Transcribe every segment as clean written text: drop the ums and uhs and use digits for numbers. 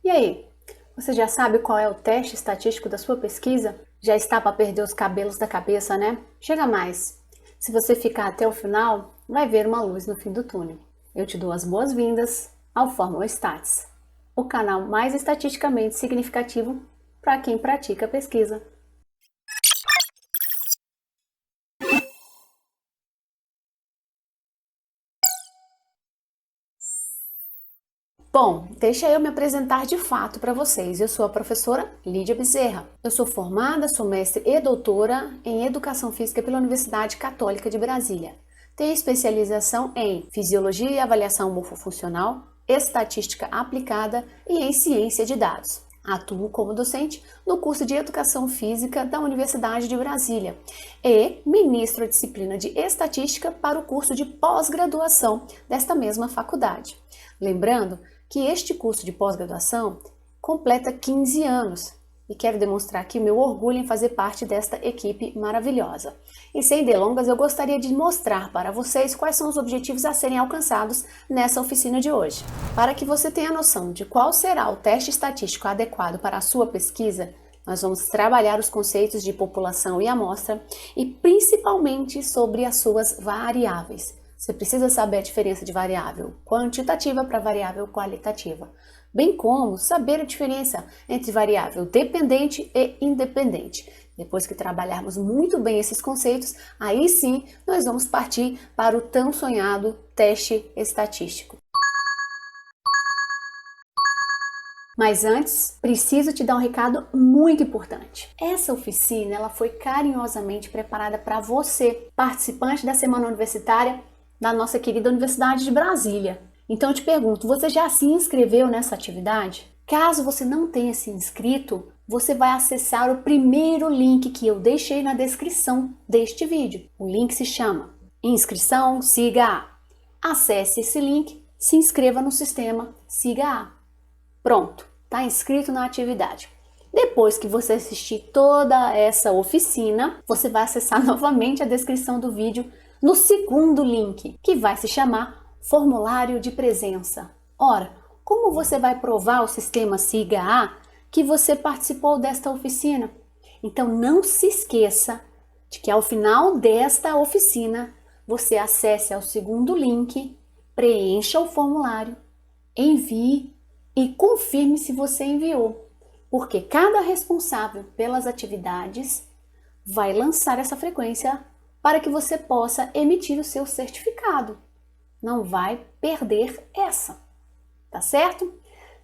E aí, você já sabe qual é o teste estatístico da sua pesquisa? Já está para perder os cabelos da cabeça, né? Chega mais. Se você ficar até o final, vai ver uma luz no fim do túnel. Eu te dou as boas-vindas ao Fórmula Stats, o canal mais estatisticamente significativo para quem pratica pesquisa. Bom, deixa eu me apresentar de fato para vocês. Eu sou a professora Lídia Bezerra. Eu sou formada, sou mestre e doutora em Educação Física pela Universidade Católica de Brasília. Tenho especialização em Fisiologia e Avaliação Morfofuncional, Estatística Aplicada e em Ciência de Dados. Atuo como docente no curso de Educação Física da Universidade de Brasília e ministro a disciplina de Estatística para o curso de pós-graduação desta mesma faculdade. Lembrando que este curso de pós-graduação completa 15 anos e quero demonstrar aqui o meu orgulho em fazer parte desta equipe maravilhosa. E sem delongas, eu gostaria de mostrar para vocês quais são os objetivos a serem alcançados nessa oficina de hoje. Para que você tenha noção de qual será o teste estatístico adequado para a sua pesquisa, nós vamos trabalhar os conceitos de população e amostra e principalmente sobre as suas variáveis. Você precisa saber a diferença de variável quantitativa para variável qualitativa, bem como saber a diferença entre variável dependente e independente. Depois que trabalharmos muito bem esses conceitos, aí sim nós vamos partir para o tão sonhado teste estatístico. Mas antes, preciso te dar um recado muito importante. Essa oficina ela foi carinhosamente preparada para você, participante da Semana Universitária da nossa querida Universidade de Brasília. Então eu te pergunto, você já se inscreveu nessa atividade? Caso você não tenha se inscrito, você vai acessar o primeiro link que eu deixei na descrição deste vídeo. O link se chama Inscrição Siga A. Acesse esse link, se inscreva no sistema Siga A. Pronto, está inscrito na atividade. Depois que você assistir toda essa oficina, você vai acessar novamente a descrição do vídeo no segundo link, que vai se chamar Formulário de Presença. Ora, como você vai provar ao sistema Siga A que você participou desta oficina? Então não se esqueça de que ao final desta oficina, você acesse ao segundo link, preencha o formulário, envie e confirme se você enviou, porque cada responsável pelas atividades vai lançar essa frequência para que você possa emitir o seu certificado. Não vai perder essa, tá certo?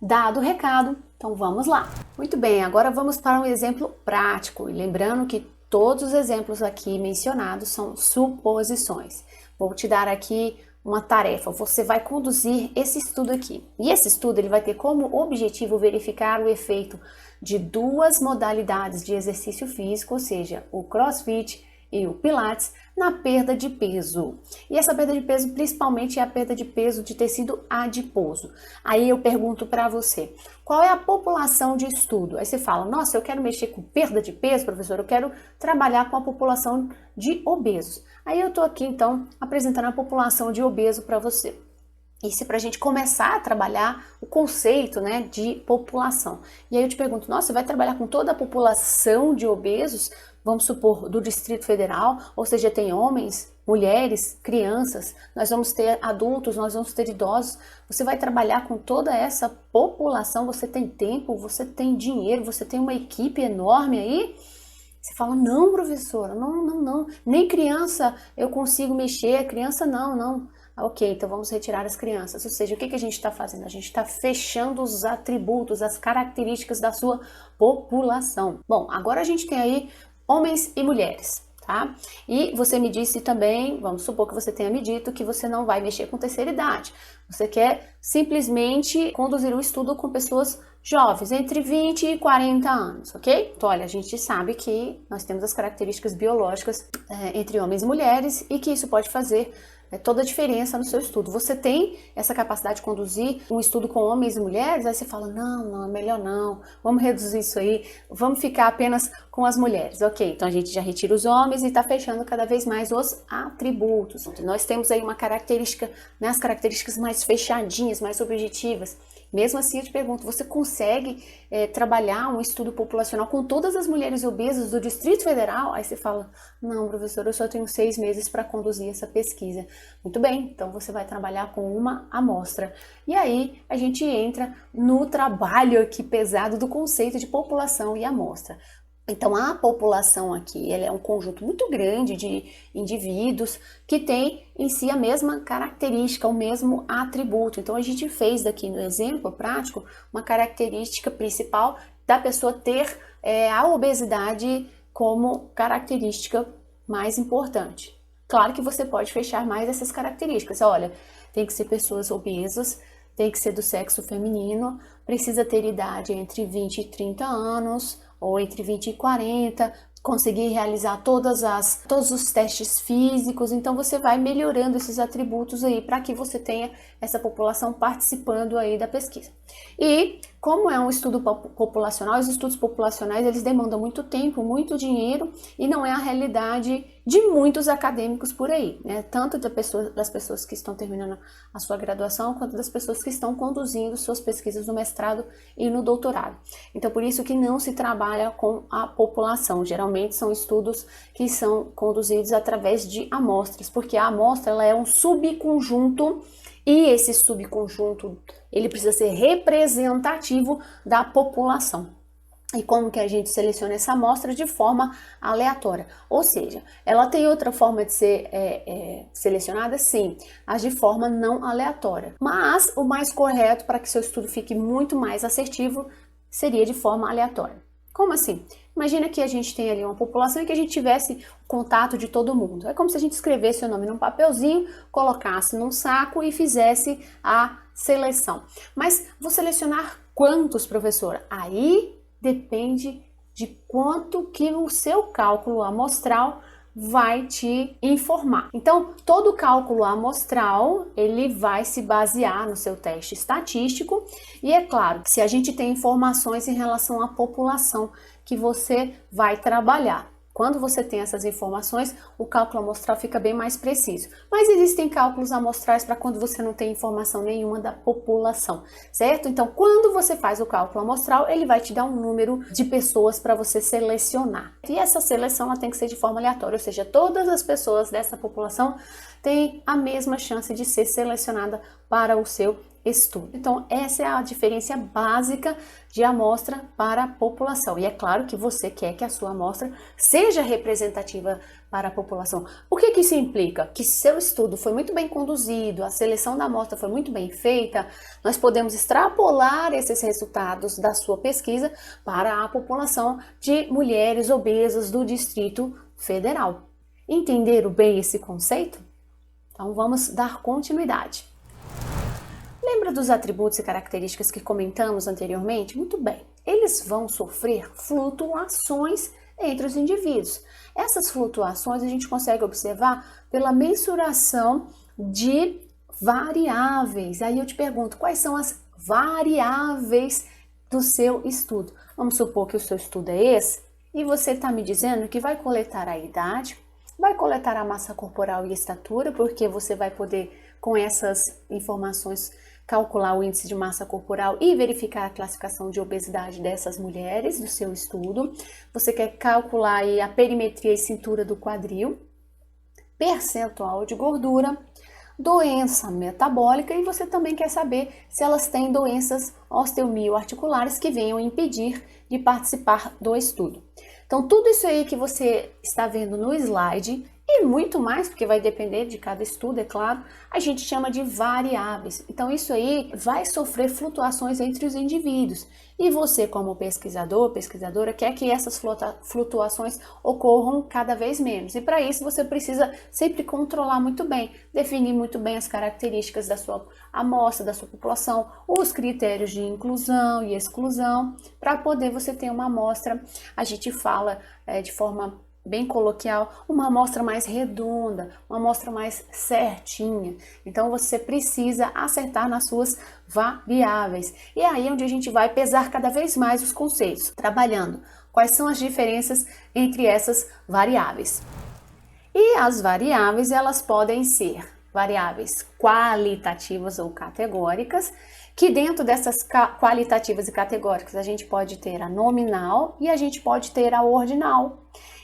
Dado o recado, então vamos lá. Muito bem, agora vamos para um exemplo prático. E lembrando que todos os exemplos aqui mencionados são suposições. Vou te dar aqui uma tarefa, você vai conduzir esse estudo aqui. E esse estudo ele vai ter como objetivo verificar o efeito de duas modalidades de exercício físico, ou seja, o CrossFit e o Pilates, na perda de peso. E essa perda de peso principalmente é a perda de peso de tecido adiposo. Aí eu pergunto para você, qual é a população de estudo? Aí você fala, nossa, eu quero mexer com perda de peso, professor, eu quero trabalhar com a população de obesos. Aí eu tô aqui então apresentando a população de obeso para você. Isso é para a gente começar a trabalhar o conceito, né, de população. E aí eu te pergunto, nossa, você vai trabalhar com toda a população de obesos, vamos supor, do Distrito Federal, ou seja, tem homens, mulheres, crianças, nós vamos ter adultos, nós vamos ter idosos. Você vai trabalhar com toda essa população, você tem tempo, você tem dinheiro, você tem uma equipe enorme aí? Você fala, não, professora, não, nem criança eu consigo mexer, criança não. Ok, então vamos retirar as crianças. Ou seja, o que a gente está fazendo? A gente está fechando os atributos, as características da sua população. Bom, agora a gente tem aí homens e mulheres, tá? E você me disse também, vamos supor que você tenha me dito que você não vai mexer com terceira idade. Você quer simplesmente conduzir um estudo com pessoas jovens, entre 20 e 40 anos, ok? Então, olha, a gente sabe que nós temos as características biológicas entre homens e mulheres e que isso pode fazer toda a diferença no seu estudo. Você tem essa capacidade de conduzir um estudo com homens e mulheres? Aí você fala, não, é melhor não, vamos reduzir isso aí, vamos ficar apenas com as mulheres. Ok, então a gente já retira os homens e está fechando cada vez mais os atributos. Nós temos aí uma característica, né, as características mais fechadinhas, mais objetivas. Mesmo assim, eu te pergunto, você consegue trabalhar um estudo populacional com todas as mulheres obesas do Distrito Federal? Aí você fala, não, professor, eu só tenho 6 meses para conduzir essa pesquisa. Muito bem, então você vai trabalhar com uma amostra. E aí a gente entra no trabalho aqui pesado do conceito de população e amostra. Então, a população aqui, ela é um conjunto muito grande de indivíduos que tem em si a mesma característica, o mesmo atributo. Então, a gente fez daqui no exemplo prático uma característica principal da pessoa ter a obesidade como característica mais importante. Claro que você pode fechar mais essas características. Olha, tem que ser pessoas obesas, tem que ser do sexo feminino, precisa ter idade entre 20 e 30 anos, ou entre 20 e 40, conseguir realizar todos os testes físicos. Então você vai melhorando esses atributos aí para que você tenha essa população participando aí da pesquisa. E como é um estudo populacional, os estudos populacionais eles demandam muito tempo, muito dinheiro e não é a realidade de muitos acadêmicos por aí, né? Tanto das pessoas que estão terminando a sua graduação, quanto das pessoas que estão conduzindo suas pesquisas no mestrado e no doutorado. Então, por isso que não se trabalha com a população. Geralmente são estudos que são conduzidos através de amostras, porque a amostra ela é um subconjunto e esse subconjunto ele precisa ser representativo da população. E como que a gente seleciona essa amostra? De forma aleatória. Ou seja, ela tem outra forma de ser selecionada? Sim, mas de forma não aleatória. Mas o mais correto para que seu estudo fique muito mais assertivo seria de forma aleatória. Como assim? Imagina que a gente tem ali uma população e que a gente tivesse contato de todo mundo. É como se a gente escrevesse o nome num papelzinho, colocasse num saco e fizesse a seleção. Mas vou selecionar quantos, professora? Aí depende de quanto que o seu cálculo amostral vai te informar. Então, todo cálculo amostral, ele vai se basear no seu teste estatístico e é claro que se a gente tem informações em relação à população que você vai trabalhar. Quando você tem essas informações, o cálculo amostral fica bem mais preciso. Mas existem cálculos amostrais para quando você não tem informação nenhuma da população, certo? Então, quando você faz o cálculo amostral, ele vai te dar um número de pessoas para você selecionar. E essa seleção ela tem que ser de forma aleatória, ou seja, todas as pessoas dessa população têm a mesma chance de ser selecionada para o seu estudo. Então, essa é a diferença básica de amostra para a população. E é claro que você quer que a sua amostra seja representativa para a população. O que que isso implica? Que se seu estudo foi muito bem conduzido, a seleção da amostra foi muito bem feita, nós podemos extrapolar esses resultados da sua pesquisa para a população de mulheres obesas do Distrito Federal. Entenderam bem esse conceito? Então, vamos dar continuidade. Lembra dos atributos e características que comentamos anteriormente? Muito bem, eles vão sofrer flutuações entre os indivíduos. Essas flutuações a gente consegue observar pela mensuração de variáveis. Aí eu te pergunto, quais são as variáveis do seu estudo? Vamos supor que o seu estudo é esse e você está me dizendo que vai coletar a idade, vai coletar a massa corporal e estatura, porque você vai poder, com essas informações, calcular o índice de massa corporal e verificar a classificação de obesidade dessas mulheres do seu estudo. Você quer calcular aí a perimetria e cintura do quadril, percentual de gordura, doença metabólica e você também quer saber se elas têm doenças osteomioarticulares que venham impedir de participar do estudo. Então, tudo isso aí que você está vendo no slide e muito mais, porque vai depender de cada estudo, é claro, a gente chama de variáveis. Então, isso aí vai sofrer flutuações entre os indivíduos. E você, como pesquisador, pesquisadora, quer que essas flutuações ocorram cada vez menos. E para isso, você precisa sempre controlar muito bem, definir muito bem as características da sua amostra, da sua população, os critérios de inclusão e exclusão, para poder você ter uma amostra, a gente fala de forma bem coloquial, uma amostra mais redonda, uma amostra mais certinha. Então você precisa acertar nas suas variáveis. E é aí onde a gente vai pesar cada vez mais os conceitos, trabalhando quais são as diferenças entre essas variáveis. E as variáveis, elas podem ser variáveis qualitativas ou categóricas, que dentro dessas qualitativas e categóricas a gente pode ter a nominal e a gente pode ter a ordinal.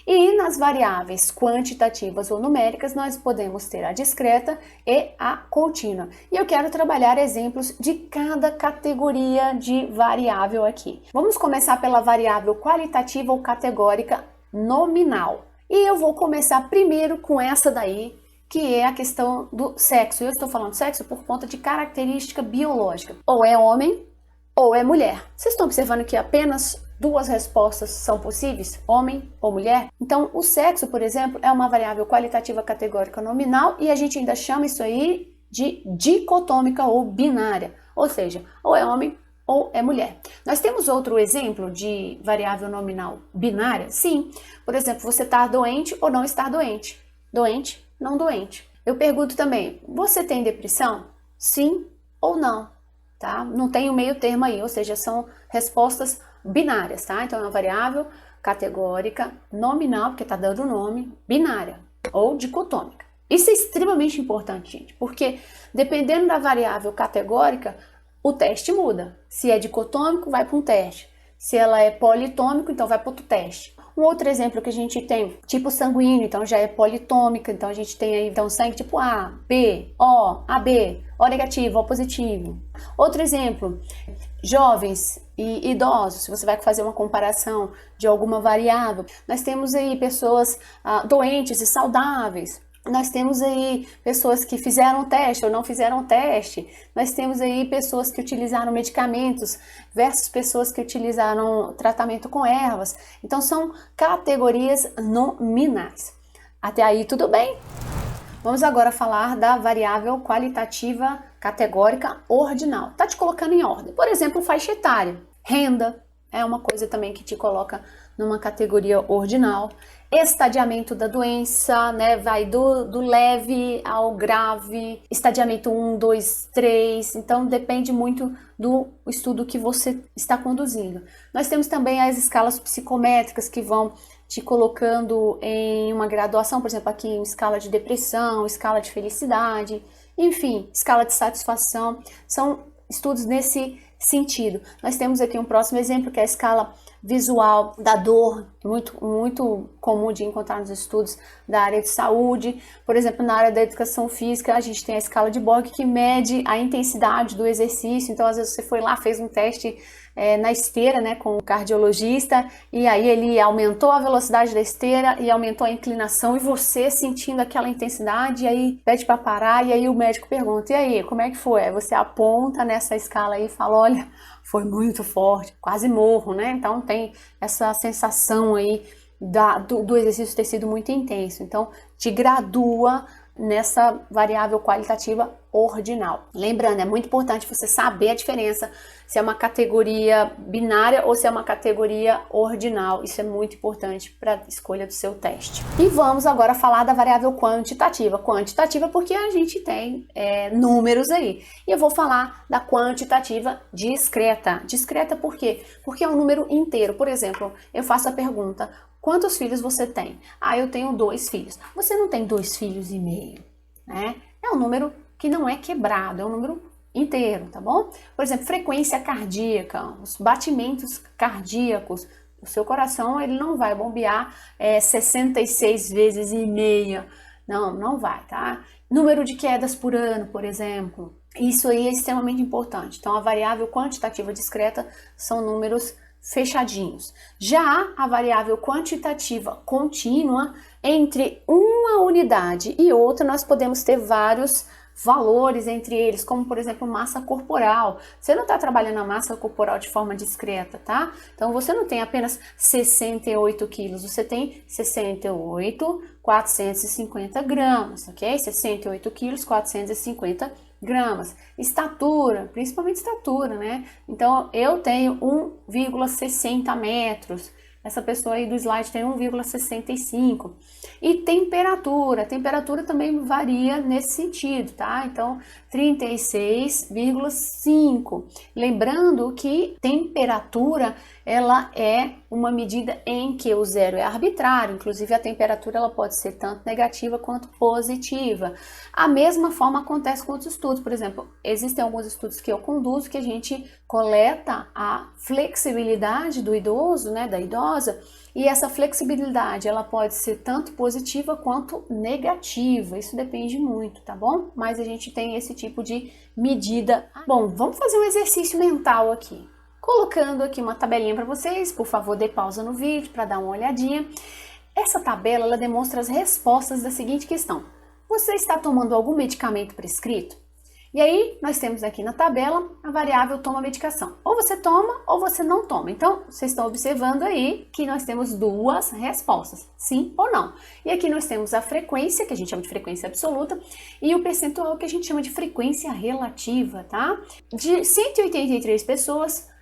E nas variáveis quantitativas ou numéricas, nós podemos ter a discreta e a contínua. E eu quero trabalhar exemplos de cada categoria de variável aqui. Vamos começar pela variável qualitativa ou categórica nominal. E eu vou começar primeiro com essa daí, que é a questão do sexo. Eu estou falando sexo por conta de característica biológica. Ou é homem ou é mulher. Vocês estão observando que apenas duas respostas são possíveis, homem ou mulher? Então, o sexo, por exemplo, é uma variável qualitativa categórica nominal e a gente ainda chama isso aí de dicotômica ou binária, ou seja, ou é homem ou é mulher. Nós temos outro exemplo de variável nominal binária? Sim. Por exemplo, você estar doente ou não estar doente. Doente, não doente. Eu pergunto também, você tem depressão? Sim ou não? Tá? Não tem o meio termo aí, ou seja, são respostas binárias, tá? Então é uma variável categórica nominal, porque está dando o nome, binária ou dicotômica. Isso é extremamente importante, gente, porque dependendo da variável categórica, o teste muda. Se é dicotômico, vai para um teste. Se ela é politômico, então vai para outro teste. Um outro exemplo que a gente tem, tipo sanguíneo, então já é politômica, então a gente tem aí então sangue tipo A, B, O, AB, O negativo, O positivo. Outro exemplo, jovens e idosos, se você vai fazer uma comparação de alguma variável, nós temos aí pessoas doentes e saudáveis. Nós temos aí pessoas que fizeram teste ou não fizeram teste. Nós temos aí pessoas que utilizaram medicamentos versus pessoas que utilizaram tratamento com ervas. Então são categorias nominais. Até aí tudo bem? Vamos agora falar da variável qualitativa categórica ordinal. Tá te colocando em ordem. Por exemplo, faixa etária. Renda é uma coisa também que te coloca numa categoria ordinal. Estadiamento da doença, né? Vai do leve ao grave, estadiamento 1, 2, 3, então depende muito do estudo que você está conduzindo. Nós temos também as escalas psicométricas que vão te colocando em uma graduação, por exemplo, aqui em escala de depressão, escala de felicidade, enfim, escala de satisfação, são estudos nesse sentido. Nós temos aqui um próximo exemplo que é a escala visual da dor, muito comum de encontrar nos estudos da área de saúde. Por exemplo, na área da educação física, a gente tem a escala de Borg que mede a intensidade do exercício. Então, às vezes você foi lá, fez um teste na esteira, né, com o cardiologista, e aí ele aumentou a velocidade da esteira e aumentou a inclinação, e você sentindo aquela intensidade, e aí pede para parar, e aí o médico pergunta, e aí, como é que foi? Aí você aponta nessa escala aí e fala, olha, foi muito forte, quase morro, né? Então tem essa sensação aí do exercício ter sido muito intenso. Então te gradua nessa variável qualitativa ordinal. Lembrando, é muito importante você saber a diferença se é uma categoria binária ou se é uma categoria ordinal. Isso é muito importante para a escolha do seu teste. E vamos agora falar da variável quantitativa. Quantitativa porque a gente tem números aí. E eu vou falar da quantitativa discreta. Discreta por quê? Porque é um número inteiro. Por exemplo, eu faço a pergunta, quantos filhos você tem? Ah, eu tenho 2 filhos. Você não tem 2,5 filhos, né? É um número que não é quebrado, é um número inteiro, tá bom? Por exemplo, frequência cardíaca, os batimentos cardíacos, o seu coração ele não vai bombear 66 vezes e meia, não vai, tá? Número de quedas por ano, por exemplo, isso aí é extremamente importante. Então, a variável quantitativa discreta são números fechadinhos. Já a variável quantitativa contínua, entre uma unidade e outra, nós podemos ter vários valores entre eles, como por exemplo massa corporal. Você não está trabalhando a massa corporal de forma discreta, tá? Então você não tem apenas 68 quilos, você tem 68,450 gramas, ok? 68 quilos, 450 gramas. Estatura, principalmente estatura, né? Então eu tenho 1,60 metros. essa pessoa aí do slide tem 1,65. E temperatura também varia nesse sentido, tá? Então, 36,5. Lembrando que temperatura, ela é uma medida em que o zero é arbitrário, inclusive a temperatura ela pode ser tanto negativa quanto positiva. A mesma forma acontece com outros estudos, por exemplo, existem alguns estudos que eu conduzo que a gente coleta a flexibilidade do idoso, né, da idosa, e essa flexibilidade ela pode ser tanto positiva quanto negativa, isso depende muito, tá bom? Mas a gente tem esse tipo de medida. Bom, vamos fazer um exercício mental aqui. Colocando aqui uma tabelinha para vocês, por favor, dê pausa no vídeo para dar uma olhadinha. Essa tabela ela demonstra as respostas da seguinte questão: você está tomando algum medicamento prescrito? E aí, nós temos aqui na tabela a variável toma medicação. Ou você toma ou você não toma. Então, vocês estão observando aí que nós temos duas respostas, sim ou não. E aqui nós temos a frequência, que a gente chama de frequência absoluta, e o percentual, que a gente chama de frequência relativa, tá? De 183 pessoas,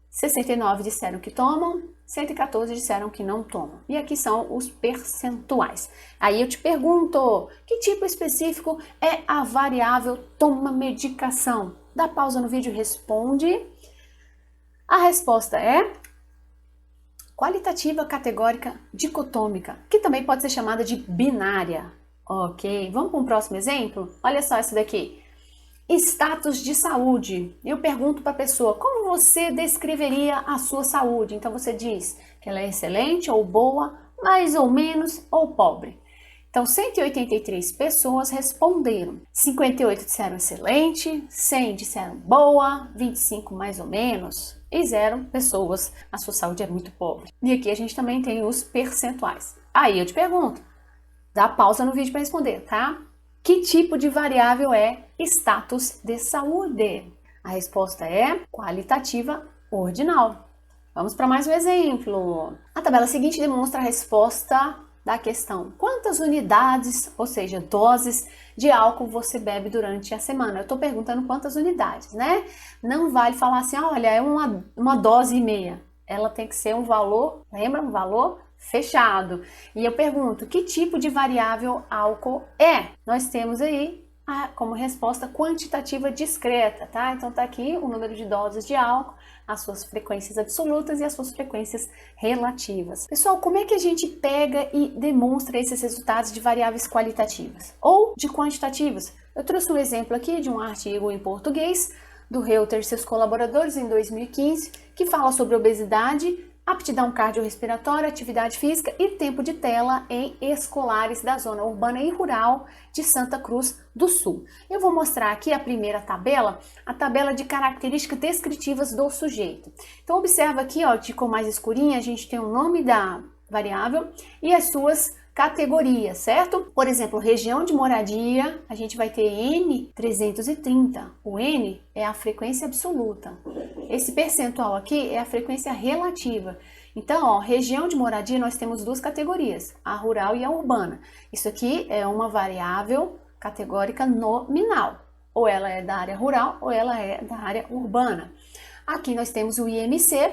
69 disseram que tomam, 114 disseram que não tomam. E aqui são os percentuais. Aí eu te pergunto, que tipo específico é a variável toma medicação? Dá pausa no vídeo e responde. A resposta é qualitativa, categórica, dicotômica, que também pode ser chamada de binária. Ok, vamos para um próximo exemplo? Olha só essa daqui. Status de saúde. Eu pergunto para a pessoa, como você descreveria a sua saúde? Então você diz que ela é excelente ou boa, mais ou menos ou pobre. Então 183 pessoas responderam. 58 disseram excelente, 100 disseram boa, 25 mais ou menos e 0 pessoas, a sua saúde é muito pobre. E aqui a gente também tem os percentuais. Aí eu te pergunto, dá pausa no vídeo para responder, tá? Que tipo de variável é status de saúde? A resposta é qualitativa ordinal. Vamos para mais um exemplo. A tabela seguinte demonstra a resposta da questão: quantas unidades, ou seja, doses de álcool você bebe durante a semana? Eu estou perguntando quantas unidades, né? Não vale falar assim, olha, é uma dose e meia. Ela tem que ser um valor, lembra? Um valor fechado. E eu pergunto, que tipo de variável álcool é? Nós temos aí como resposta quantitativa discreta, tá? Então tá aqui o número de doses de álcool, as suas frequências absolutas e as suas frequências relativas. Pessoal, como é que a gente pega e demonstra esses resultados de variáveis qualitativas ou de quantitativas? Eu trouxe um exemplo aqui de um artigo em português do Reuters e seus colaboradores em 2015, que fala sobre obesidade, aptidão cardiorrespiratória, atividade física e tempo de tela em escolares da zona urbana e rural de Santa Cruz do Sul. Eu vou mostrar aqui a primeira tabela, a tabela de características descritivas do sujeito. Então observa aqui, ó, de cor mais escurinha, a gente tem o nome da variável e as suas categorias, certo? Por exemplo, região de moradia, a gente vai ter N330. O N é a frequência absoluta. Esse percentual aqui é a frequência relativa. Então, ó, região de moradia nós temos duas categorias, a rural e a urbana. Isso aqui é uma variável categórica nominal. Ou ela é da área rural ou ela é da área urbana. Aqui nós temos o IMC,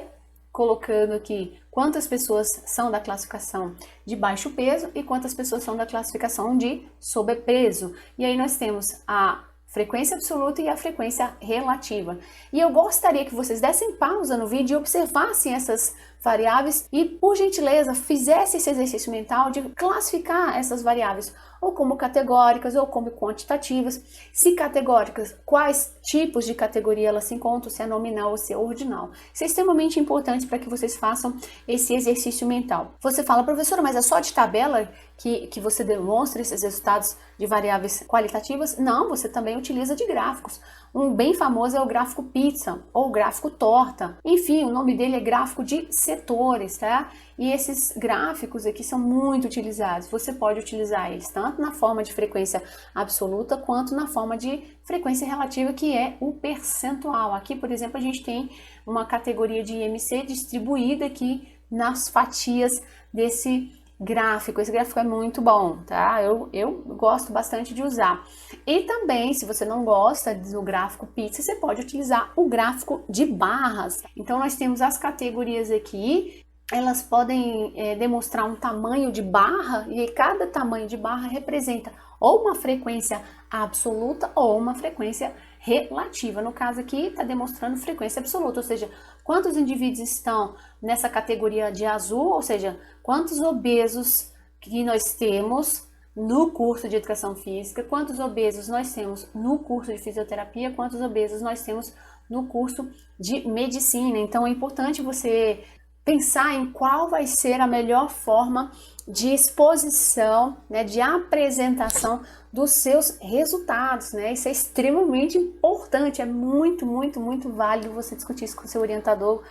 colocando aqui quantas pessoas são da classificação de baixo peso e quantas pessoas são da classificação de sobrepeso. E aí nós temos a frequência absoluta e a frequência relativa. E eu gostaria que vocês dessem pausa no vídeo e observassem essas variáveis e, por gentileza, fizessem esse exercício mental de classificar essas variáveis ou como categóricas ou como quantitativas. Se categóricas, quais tipos de categoria elas se encontram, se é nominal ou se é ordinal. Isso é extremamente importante para que vocês façam esse exercício mental. Você fala, professora, mas é só de tabela que você demonstra esses resultados de variáveis qualitativas? Não, você também utiliza de gráficos. Um bem famoso é o gráfico pizza ou gráfico torta. Enfim, o nome dele é gráfico de setores, tá? E esses gráficos aqui são muito utilizados. Você pode utilizar eles tanto na forma de frequência absoluta quanto na forma de frequência relativa, que é o percentual. Aqui, por exemplo, a gente tem uma categoria de IMC distribuída aqui nas fatias desse gráfico. Esse gráfico é muito bom, tá? Eu gosto bastante de usar. E também, se você não gosta do gráfico pizza, você pode utilizar o gráfico de barras. Então, nós temos as categorias aqui elas podem demonstrar um tamanho de barra, e cada tamanho de barra representa ou uma frequência absoluta ou uma frequência relativa. No caso aqui, está demonstrando frequência absoluta, ou seja, quantos indivíduos estão nessa categoria de azul, ou seja, quantos obesos que nós temos no curso de Educação Física, quantos obesos nós temos no curso de Fisioterapia, quantos obesos nós temos no curso de Medicina. Então, é importante você pensar em qual vai ser a melhor forma de exposição, né, de apresentação dos seus resultados, né? Isso é extremamente importante, é muito, muito, muito válido você discutir isso com o seu orientador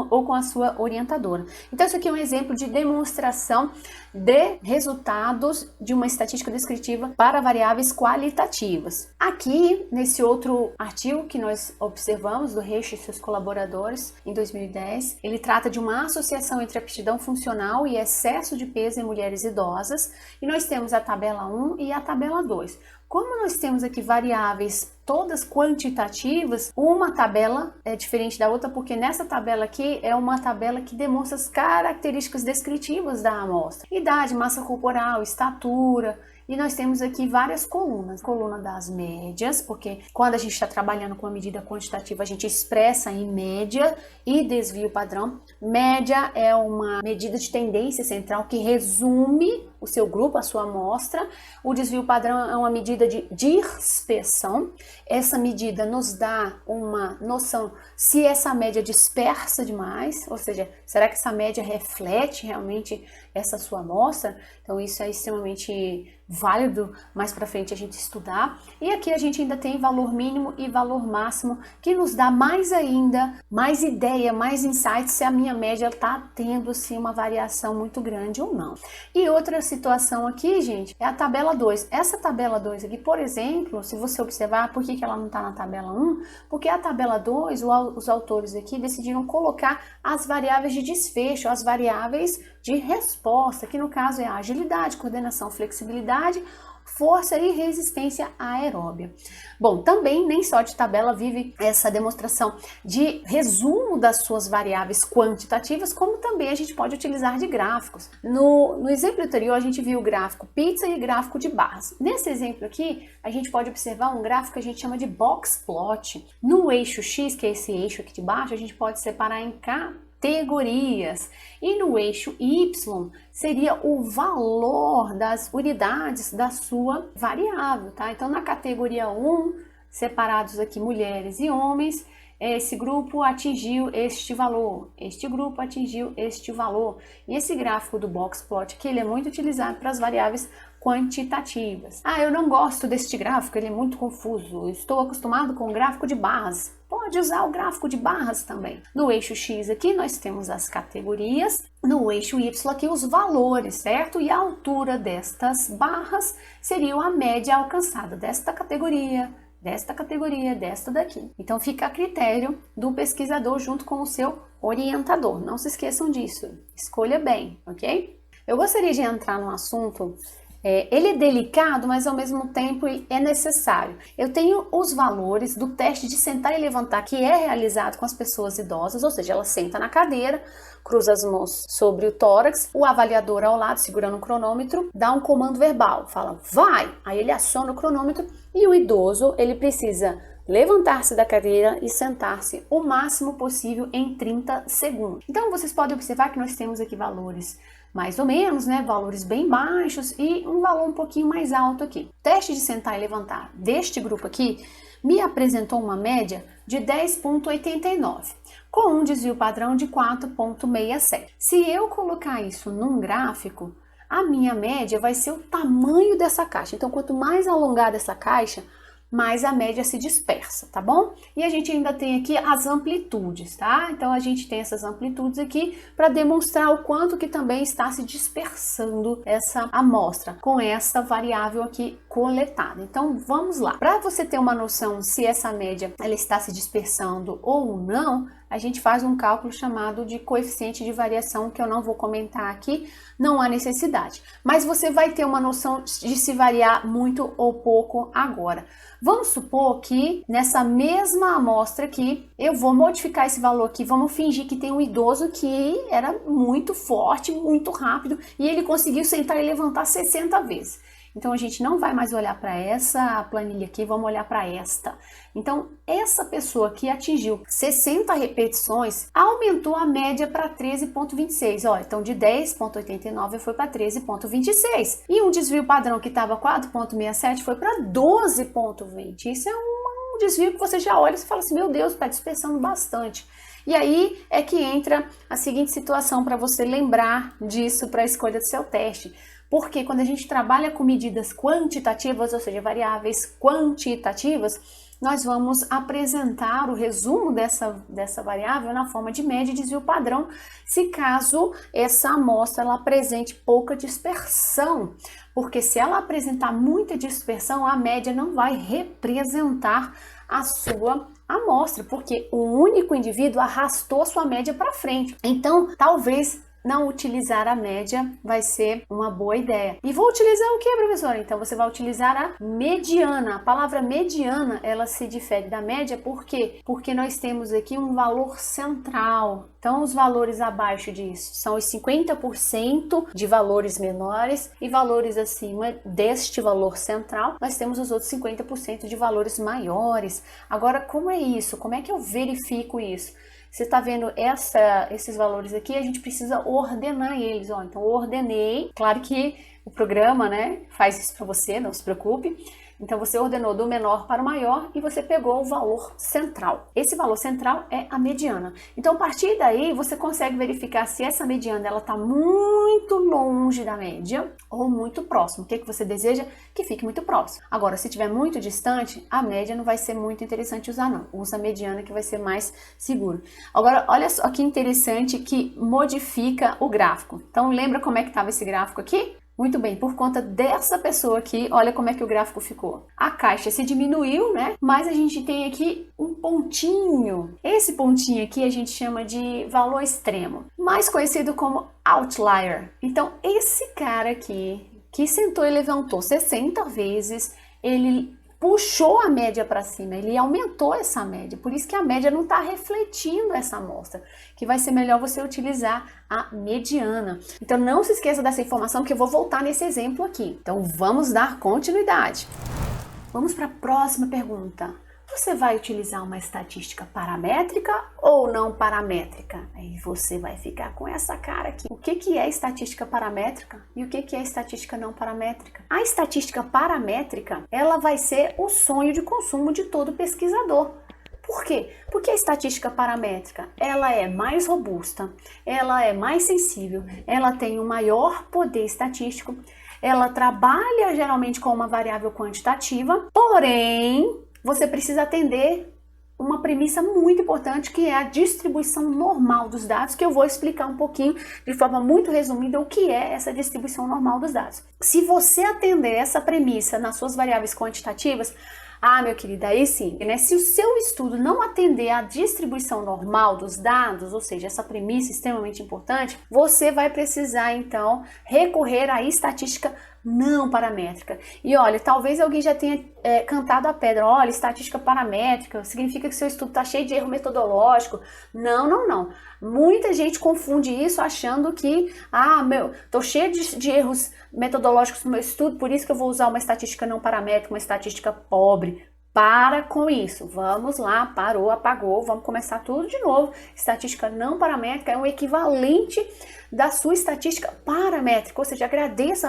ou com a sua orientadora. Então, isso aqui é um exemplo de demonstração de resultados de uma estatística descritiva para variáveis qualitativas. Aqui, nesse outro artigo que nós observamos, do Reich e seus colaboradores, em 2010, ele trata de uma associação entre aptidão funcional e excesso de peso em mulheres idosas, e nós temos a tabela 1 e a tabela 2. Como nós temos aqui variáveis todas quantitativas, uma tabela é diferente da outra, porque nessa tabela aqui é uma tabela que demonstra as características descritivas da amostra. Idade, massa corporal, estatura, e nós temos aqui várias colunas. Coluna das médias, porque quando a gente está trabalhando com a medida quantitativa, a gente expressa em média e desvio padrão. Média é uma medida de tendência central que resume o seu grupo, a sua amostra. O desvio padrão é uma medida de dispersão. Essa medida nos dá uma noção se essa média dispersa demais, ou seja, será que essa média reflete realmente essa sua amostra? Então isso é extremamente válido mais para frente a gente estudar. E aqui a gente ainda tem valor mínimo e valor máximo, que nos dá mais ainda, mais ideia, mais insights se a minha média está tendo sim uma variação muito grande ou não. E outra situação aqui, gente, é a tabela 2. Essa tabela 2 aqui, por exemplo, se você observar, por que ela não está na tabela 1? Porque a tabela 2, os autores aqui decidiram colocar as variáveis de desfecho, as variáveis de resposta, que no caso é a agilidade, coordenação, flexibilidade, força e resistência aeróbia. Bom, também nem só de tabela vive essa demonstração de resumo das suas variáveis quantitativas, como também a gente pode utilizar de gráficos. No exemplo anterior, a gente viu o gráfico pizza e gráfico de barras. Nesse exemplo aqui, a gente pode observar um gráfico que a gente chama de box plot. No eixo X, que é esse eixo aqui de baixo, a gente pode separar em categorias, e no eixo Y seria o valor das unidades da sua variável, tá? Então, na categoria 1, separados aqui mulheres e homens, esse grupo atingiu este valor, este grupo atingiu este valor. E esse gráfico do box plot aqui, ele é muito utilizado para as variáveis quantitativas. Ah, eu não gosto deste gráfico, ele é muito confuso, estou acostumado com o gráfico de barras. Pode usar o gráfico de barras também. No eixo X aqui nós temos as categorias, no eixo Y aqui os valores, certo? E a altura destas barras seria a média alcançada desta categoria, desta daqui. Então fica a critério do pesquisador junto com o seu orientador. Não se esqueçam disso. Escolha bem, ok? Eu gostaria de entrar num assunto, ele é delicado, mas ao mesmo tempo é necessário. Eu tenho os valores do teste de sentar e levantar, que é realizado com as pessoas idosas, ou seja, ela senta na cadeira, cruza as mãos sobre o tórax, o avaliador ao lado, segurando o cronômetro, dá um comando verbal, fala, vai! Aí ele aciona o cronômetro e o idoso, ele precisa levantar-se da cadeira e sentar-se o máximo possível em 30 segundos. Então, vocês podem observar que nós temos aqui valores mais ou menos, né, valores bem baixos e um valor um pouquinho mais alto aqui. O teste de sentar e levantar deste grupo aqui me apresentou uma média de 10,89, com um desvio padrão de 4,67. Se eu colocar isso num gráfico, a minha média vai ser o tamanho dessa caixa. Então, quanto mais alongada essa caixa, mais a média se dispersa, tá bom? E a gente ainda tem aqui as amplitudes, tá? Então, a gente tem essas amplitudes aqui para demonstrar o quanto que também está se dispersando essa amostra com essa variável aqui coletada. Então, vamos lá. Para você ter uma noção se essa média ela está se dispersando ou não, a gente faz um cálculo chamado de coeficiente de variação, que eu não vou comentar aqui, não há necessidade. Mas você vai ter uma noção de se variar muito ou pouco agora. Vamos supor que nessa mesma amostra aqui, eu vou modificar esse valor aqui, vamos fingir que tem um idoso que era muito forte, muito rápido, e ele conseguiu sentar e levantar 60 vezes. Então, a gente não vai mais olhar para essa planilha aqui, vamos olhar para esta. Então, essa pessoa que atingiu 60 repetições, aumentou a média para 13,26. Ó, então, de 10,89 foi para 13,26. E um desvio padrão que estava 4,67 foi para 12,20. Isso é um desvio que você já olha e fala assim, meu Deus, está dispersando bastante. E aí é que entra a seguinte situação para você lembrar disso para a escolha do seu teste. Porque quando a gente trabalha com medidas quantitativas, ou seja, variáveis quantitativas, nós vamos apresentar o resumo dessa variável na forma de média e desvio padrão, se caso essa amostra ela apresente pouca dispersão. Porque se ela apresentar muita dispersão, a média não vai representar a sua amostra, porque o único indivíduo arrastou a sua média para frente. Então, talvez não utilizar a média vai ser uma boa ideia. E vou utilizar o que, professora? Então, você vai utilizar a mediana. A palavra mediana, ela se difere da média, por quê? Porque nós temos aqui um valor central. Então, os valores abaixo disso são os 50% de valores menores e valores acima deste valor central, nós temos os outros 50% de valores maiores. Agora, como é isso? Como é que eu verifico isso? Você está vendo esses valores aqui, a gente precisa ordenar eles. Ó, então, eu ordenei. Claro que o programa, né, faz isso para você, não se preocupe. Então, você ordenou do menor para o maior e você pegou o valor central. Esse valor central é a mediana. Então, a partir daí, você consegue verificar se essa mediana está muito longe da média ou muito próximo. O que você deseja? Que fique muito próximo. Agora, se estiver muito distante, a média não vai ser muito interessante usar, não. Usa a mediana que vai ser mais seguro. Agora, olha só que interessante que modifica o gráfico. Então, lembra como é que estava esse gráfico aqui? Muito bem, por conta dessa pessoa aqui, olha como é que o gráfico ficou. A caixa se diminuiu, né? Mas a gente tem aqui um pontinho. Esse pontinho aqui a gente chama de valor extremo, mais conhecido como outlier. Então, esse cara aqui, que sentou e levantou 60 vezes, ele puxou a média para cima, ele aumentou essa média, por isso que a média não está refletindo essa amostra, que vai ser melhor você utilizar a mediana. Então não se esqueça dessa informação, que eu vou voltar nesse exemplo aqui. Então vamos dar continuidade. Vamos para a próxima pergunta. Você vai utilizar uma estatística paramétrica ou não paramétrica? Aí você vai ficar com essa cara aqui. O que é estatística paramétrica e o que é estatística não paramétrica? A estatística paramétrica, ela vai ser o sonho de consumo de todo pesquisador. Por quê? Porque a estatística paramétrica, ela é mais robusta, ela é mais sensível, ela tem um maior poder estatístico, ela trabalha geralmente com uma variável quantitativa, porém, você precisa atender uma premissa muito importante, que é a distribuição normal dos dados, que eu vou explicar um pouquinho de forma muito resumida o que é essa distribuição normal dos dados. Se você atender essa premissa nas suas variáveis quantitativas, meu querido, aí sim, né? Se o seu estudo não atender à distribuição normal dos dados, ou seja, essa premissa extremamente importante, você vai precisar, então, recorrer à estatística não paramétrica. E olha, talvez alguém já tenha cantado a pedra. Olha, estatística paramétrica significa que seu estudo está cheio de erro metodológico. Não. Muita gente confunde isso achando que, tô cheio de erros metodológicos no meu estudo, por isso que eu vou usar uma estatística não paramétrica, uma estatística pobre. Para com isso. Vamos lá, parou, apagou, vamos começar tudo de novo. Estatística não paramétrica é um equivalente da sua estatística paramétrica, ou seja, agradeça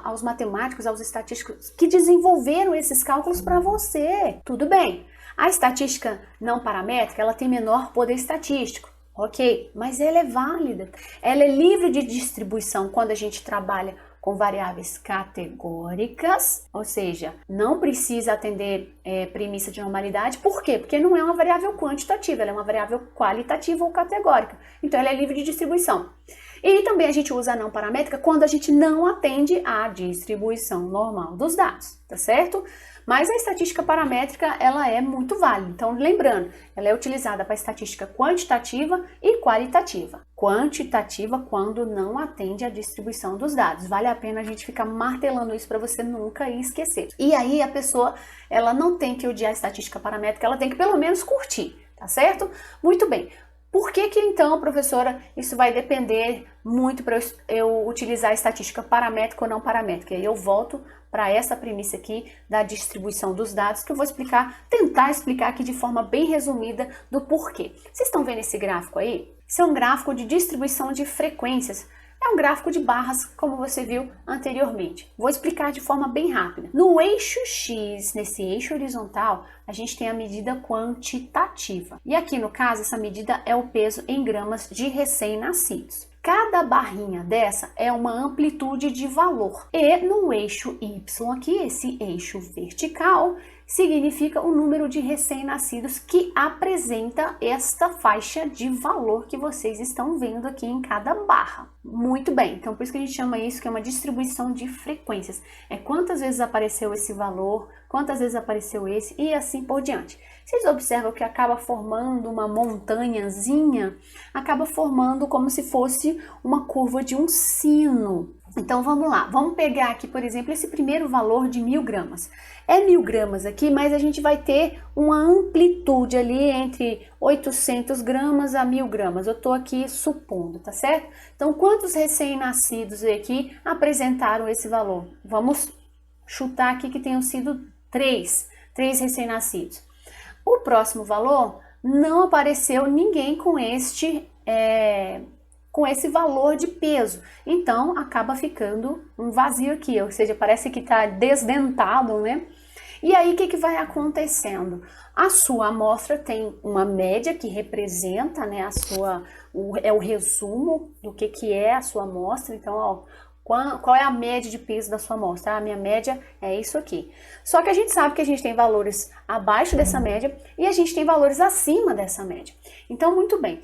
aos matemáticos, aos estatísticos que desenvolveram esses cálculos para você. Tudo bem. A estatística não paramétrica, ela tem menor poder estatístico. Ok, mas ela é válida. Ela é livre de distribuição quando a gente trabalha com variáveis categóricas, ou seja, não precisa atender premissa de normalidade. Por quê? Porque não é uma variável quantitativa, ela é uma variável qualitativa ou categórica. Então, ela é livre de distribuição. E também a gente usa a não paramétrica quando a gente não atende à distribuição normal dos dados, tá certo? Mas a estatística paramétrica, ela é muito válida. Então, lembrando, ela é utilizada para estatística quantitativa e qualitativa. Quantitativa quando não atende à distribuição dos dados. Vale a pena a gente ficar martelando isso para você nunca esquecer. E aí a pessoa, ela não tem que odiar a estatística paramétrica, ela tem que pelo menos curtir, tá certo? Muito bem. Por que então, professora, isso vai depender muito para eu utilizar a estatística paramétrica ou não paramétrica? E aí eu volto para essa premissa aqui da distribuição dos dados, que eu vou explicar, tentar explicar aqui de forma bem resumida do porquê. Vocês estão vendo esse gráfico aí? Esse é um gráfico de distribuição de frequências. É um gráfico de barras, como você viu anteriormente. Vou explicar de forma bem rápida. No eixo X, nesse eixo horizontal, a gente tem a medida quantitativa. E aqui, no caso, essa medida é o peso em gramas de recém-nascidos. Cada barrinha dessa é uma amplitude de valor. E no eixo Y aqui, esse eixo vertical, significa o número de recém-nascidos que apresenta esta faixa de valor que vocês estão vendo aqui em cada barra. Muito bem, então por isso que a gente chama isso que é uma distribuição de frequências. É quantas vezes apareceu esse valor, quantas vezes apareceu esse e assim por diante. Vocês observam que acaba formando uma montanhazinha, acaba formando como se fosse uma curva de um sino. Então vamos lá, vamos pegar aqui, por exemplo, esse primeiro valor de 1000 gramas. É 1000 gramas aqui, mas a gente vai ter uma amplitude ali entre 800 gramas a 1000 gramas. Eu estou aqui supondo, tá certo? Então, quantos recém-nascidos aqui apresentaram esse valor? Vamos chutar aqui que tenham sido 3 recém-nascidos. O próximo valor, não apareceu ninguém com esse valor de peso. Então, acaba ficando um vazio aqui, ou seja, parece que está desdentado, né? E aí, o que vai acontecendo? A sua amostra tem uma média que representa, né, é o resumo do que é a sua amostra. Então, ó, qual é a média de peso da sua amostra? A minha média é isso aqui. Só que a gente sabe que a gente tem valores abaixo dessa média e a gente tem valores acima dessa média. Então, muito bem.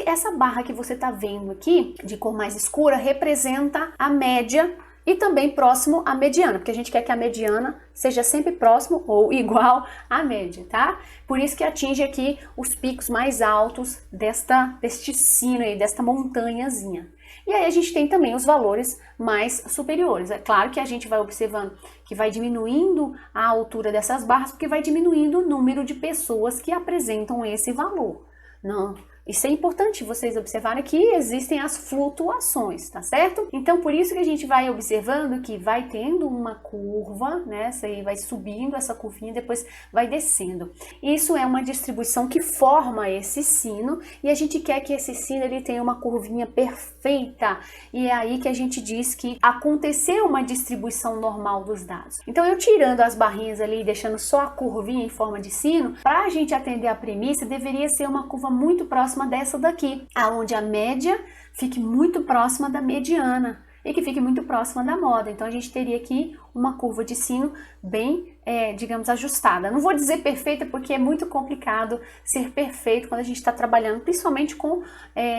Essa barra que você está vendo aqui, de cor mais escura, representa a média e também próximo à mediana, porque a gente quer que a mediana seja sempre próximo ou igual à média, tá? Por isso que atinge aqui os picos mais altos deste sino aí, desta montanhazinha. E aí a gente tem também os valores mais superiores. É claro que a gente vai observando que vai diminuindo a altura dessas barras, porque vai diminuindo o número de pessoas que apresentam esse valor. Não, isso é importante vocês observarem que existem as flutuações, tá certo? Então, por isso que a gente vai observando que vai tendo uma curva, né? Essa aí vai subindo essa curvinha, depois vai descendo. Isso é uma distribuição que forma esse sino e a gente quer que esse sino ele tenha uma curvinha perfeita. E é aí que a gente diz que aconteceu uma distribuição normal dos dados. Então, eu tirando as barrinhas ali e deixando só a curvinha em forma de sino, para a gente atender a premissa, deveria ser uma curva muito próxima dessa daqui, aonde a média fique muito próxima da mediana e que fique muito próxima da moda. Então a gente teria aqui uma curva de sino bem, digamos, ajustada. Não vou dizer perfeita porque é muito complicado ser perfeito quando a gente está trabalhando, principalmente com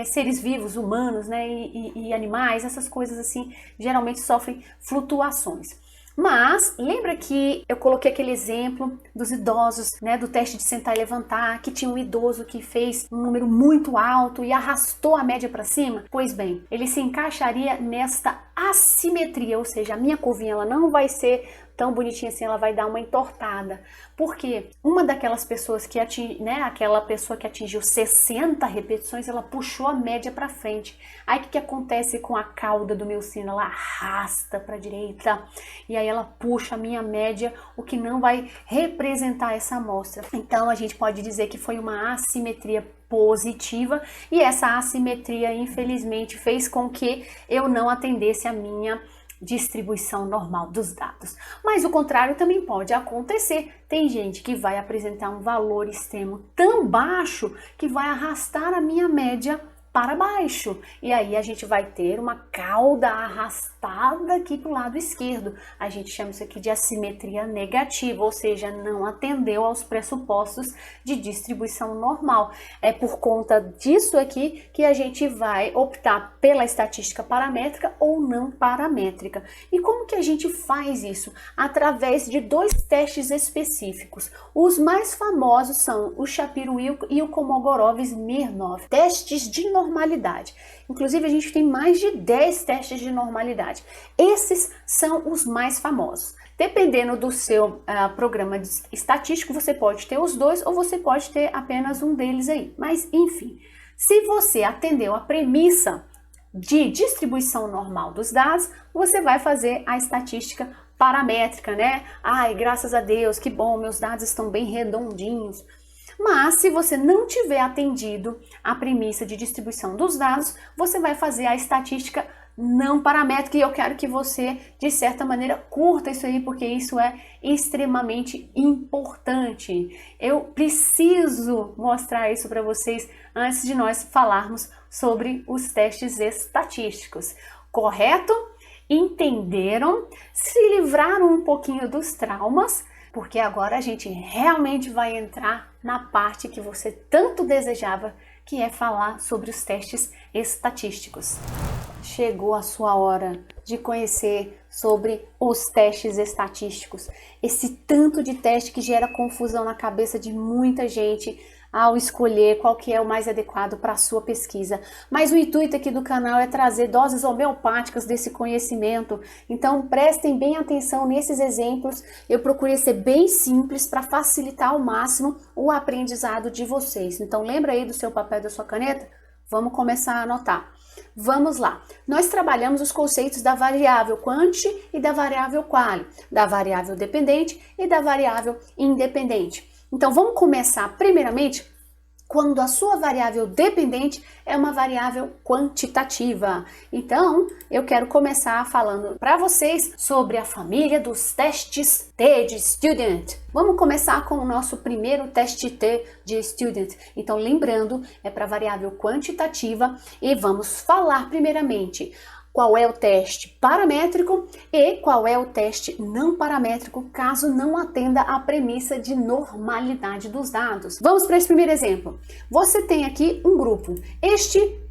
seres vivos, humanos, né, e animais, essas coisas assim, geralmente sofrem flutuações. Mas lembra que eu coloquei aquele exemplo dos idosos, né, do teste de sentar e levantar, que tinha um idoso que fez um número muito alto e arrastou a média para cima? Pois bem, ele se encaixaria nesta assimetria, ou seja, a minha curvinha ela não vai ser tão bonitinha assim, ela vai dar uma entortada. Porque uma daquelas pessoas que aquela pessoa que atingiu 60 repetições, ela puxou a média para frente. Aí o que acontece com a cauda do meu sino? Ela arrasta para a direita e aí ela puxa a minha média, o que não vai representar essa amostra. Então a gente pode dizer que foi uma assimetria positiva e essa assimetria infelizmente fez com que eu não atendesse a minha distribuição normal dos dados. Mas o contrário também pode acontecer. Tem gente que vai apresentar um valor extremo tão baixo que vai arrastar a minha média para baixo. E aí a gente vai ter uma cauda arrastada aqui para o lado esquerdo. A gente chama isso aqui de assimetria negativa, ou seja, não atendeu aos pressupostos de distribuição normal. É por conta disso aqui que a gente vai optar pela estatística paramétrica ou não paramétrica. E como que a gente faz isso? Através de dois testes específicos. Os mais famosos são o Shapiro-Wilk e o Kolmogorov-Smirnov, testes de normalidade. Inclusive, a gente tem mais de 10 testes de normalidade. Esses são os mais famosos. Dependendo do seu programa estatístico, você pode ter os dois ou você pode ter apenas um deles aí. Mas, enfim, se você atendeu a premissa de distribuição normal dos dados, você vai fazer a estatística paramétrica, né? Ai, graças a Deus, que bom, meus dados estão bem redondinhos. Mas se você não tiver atendido a premissa de distribuição dos dados, você vai fazer a estatística não paramétrica, e eu quero que você, de certa maneira, curta isso aí, porque isso é extremamente importante. Eu preciso mostrar isso para vocês antes de nós falarmos sobre os testes estatísticos. Correto? Entenderam? Se livraram um pouquinho dos traumas? Porque agora a gente realmente vai entrar na parte que você tanto desejava, que é falar sobre os testes estatísticos. Chegou a sua hora de conhecer sobre os testes estatísticos. Esse tanto de teste que gera confusão na cabeça de muita gente ao escolher qual que é o mais adequado para a sua pesquisa. Mas o intuito aqui do canal é trazer doses homeopáticas desse conhecimento. Então prestem bem atenção nesses exemplos. Eu procurei ser bem simples para facilitar ao máximo o aprendizado de vocês. Então lembra aí do seu papel e da sua caneta? Vamos começar a anotar. Vamos lá. Nós trabalhamos os conceitos da variável quanti e da variável quali, da variável dependente e da variável independente. Então vamos começar primeiramente quando a sua variável dependente é uma variável quantitativa. Então, eu quero começar falando para vocês sobre a família dos testes T de Student. Vamos começar com o nosso primeiro teste T de Student. Então, lembrando, é para variável quantitativa e vamos falar primeiramente qual é o teste paramétrico e qual é o teste não paramétrico, caso não atenda à premissa de normalidade dos dados. Vamos para esse primeiro exemplo. Você tem aqui um grupo.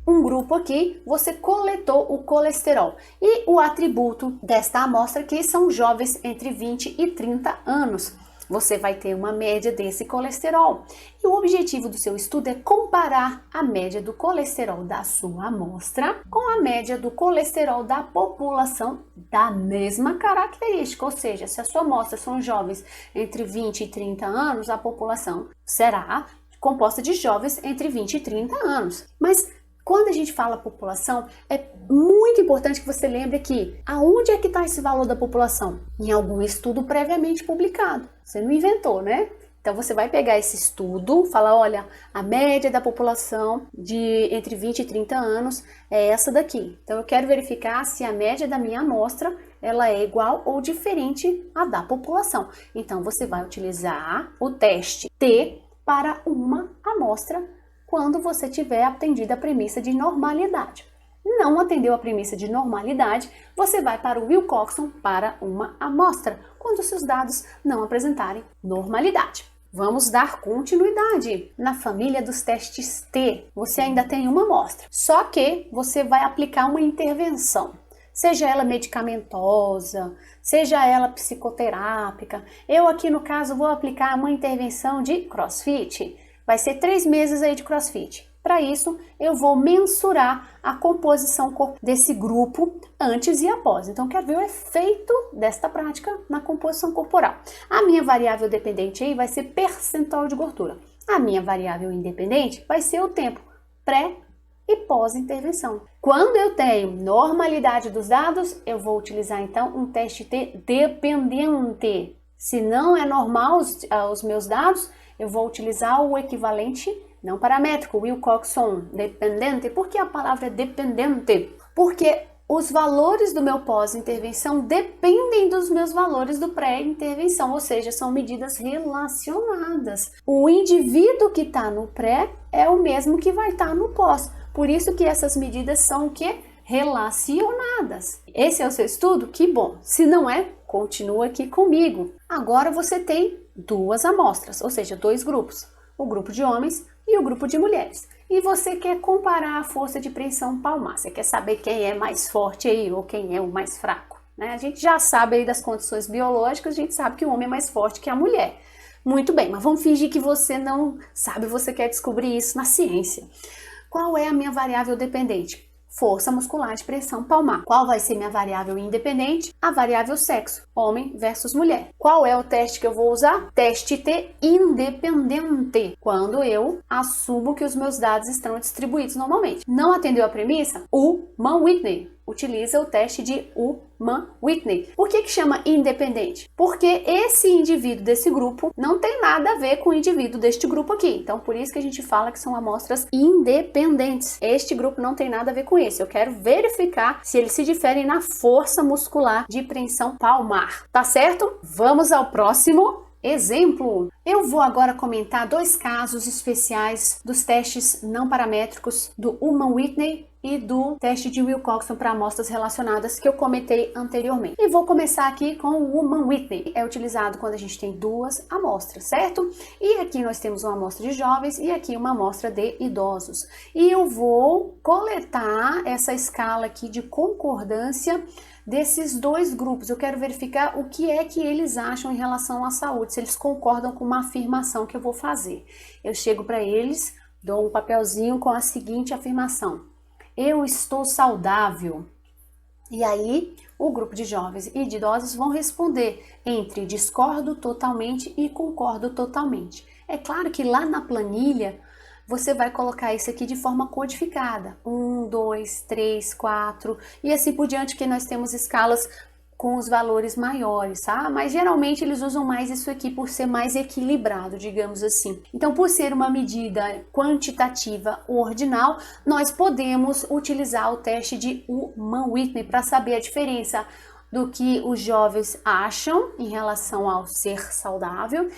Um grupo aqui, você coletou o colesterol. E o atributo desta amostra aqui são jovens entre 20 e 30 anos. Você vai ter uma média desse colesterol. E o objetivo do seu estudo é comparar a média do colesterol da sua amostra com a média do colesterol da população da mesma característica. Ou seja, se a sua amostra são jovens entre 20 e 30 anos, a população será composta de jovens entre 20 e 30 anos. Mas quando a gente fala população, é muito importante que você lembre que aonde é que está esse valor da população? Em algum estudo previamente publicado. Você não inventou, né? Então você vai pegar esse estudo, falar, olha, a média da população de entre 20 e 30 anos é essa daqui. Então eu quero verificar se a média da minha amostra ela é igual ou diferente à da população. Então você vai utilizar o teste T para uma amostra quando você tiver atendido a premissa de normalidade. Não atendeu a premissa de normalidade, você vai para o Wilcoxon para uma amostra, quando seus dados não apresentarem normalidade. Vamos dar continuidade na família dos testes T. Você ainda tem uma amostra, só que você vai aplicar uma intervenção. Seja ela medicamentosa, seja ela psicoterápica. Eu aqui no caso vou aplicar uma intervenção de CrossFit. Vai ser 3 meses aí de CrossFit. Para isso, eu vou mensurar a composição desse grupo antes e após. Então, quero ver o efeito desta prática na composição corporal. A minha variável dependente aí vai ser percentual de gordura. A minha variável independente vai ser o tempo pré e pós-intervenção. Quando eu tenho normalidade dos dados, eu vou utilizar então um teste T dependente. Se não é normal os meus dados, eu vou utilizar o equivalente não paramétrico, Wilcoxon, dependente. Por que a palavra é dependente? Porque os valores do meu pós-intervenção dependem dos meus valores do pré-intervenção, ou seja, são medidas relacionadas. O indivíduo que está no pré é o mesmo que vai estar no pós. Por isso que essas medidas são o quê? Relacionadas. Esse é o seu estudo? Que bom! Se não é, continua aqui comigo. Agora você tem duas amostras, ou seja, dois grupos. O grupo de homens e o grupo de mulheres. E você quer comparar a força de preensão palmar. Você quer saber quem é mais forte aí ou quem é o mais fraco, né? A gente já sabe aí das condições biológicas, a gente sabe que o homem é mais forte que a mulher. Muito bem, mas vamos fingir que você não sabe, você quer descobrir isso na ciência. Qual é a minha variável dependente? Força muscular de pressão palmar. Qual vai ser minha variável independente? A variável sexo, homem versus mulher. Qual é o teste que eu vou usar? Teste T independente, quando eu assumo que os meus dados estão distribuídos normalmente. Não atendeu a premissa? O Mann-Whitney utiliza o teste de Mann-Whitney. Por que chama independente? Porque esse indivíduo desse grupo não tem nada a ver com o indivíduo deste grupo aqui. Então, por isso que a gente fala que são amostras independentes. Este grupo não tem nada a ver com esse. Eu quero verificar se eles se diferem na força muscular de preensão palmar. Tá certo? Vamos ao próximo exemplo. Eu vou agora comentar dois casos especiais dos testes não paramétricos do Mann-Whitney e do teste de Wilcoxon para amostras relacionadas que eu comentei anteriormente. E vou começar aqui com o Mann-Whitney. É utilizado quando a gente tem duas amostras, certo? E aqui nós temos uma amostra de jovens e aqui uma amostra de idosos. E eu vou coletar essa escala aqui de concordância desses dois grupos. Eu quero verificar o que é que eles acham em relação à saúde, se eles concordam com uma afirmação que eu vou fazer. Eu chego para eles, dou um papelzinho com a seguinte afirmação: eu estou saudável. E aí, o grupo de jovens e de idosos vão responder entre discordo totalmente e concordo totalmente. É claro que lá na planilha, você vai colocar isso aqui de forma codificada. 1, 2, 3, 4 e assim por diante, que nós temos escalas com os valores maiores, tá? Mas geralmente eles usam mais isso aqui por ser mais equilibrado, digamos assim. Então, por ser uma medida quantitativa ordinal, nós podemos utilizar o teste de Mann-Whitney para saber a diferença do que os jovens acham em relação ao ser saudável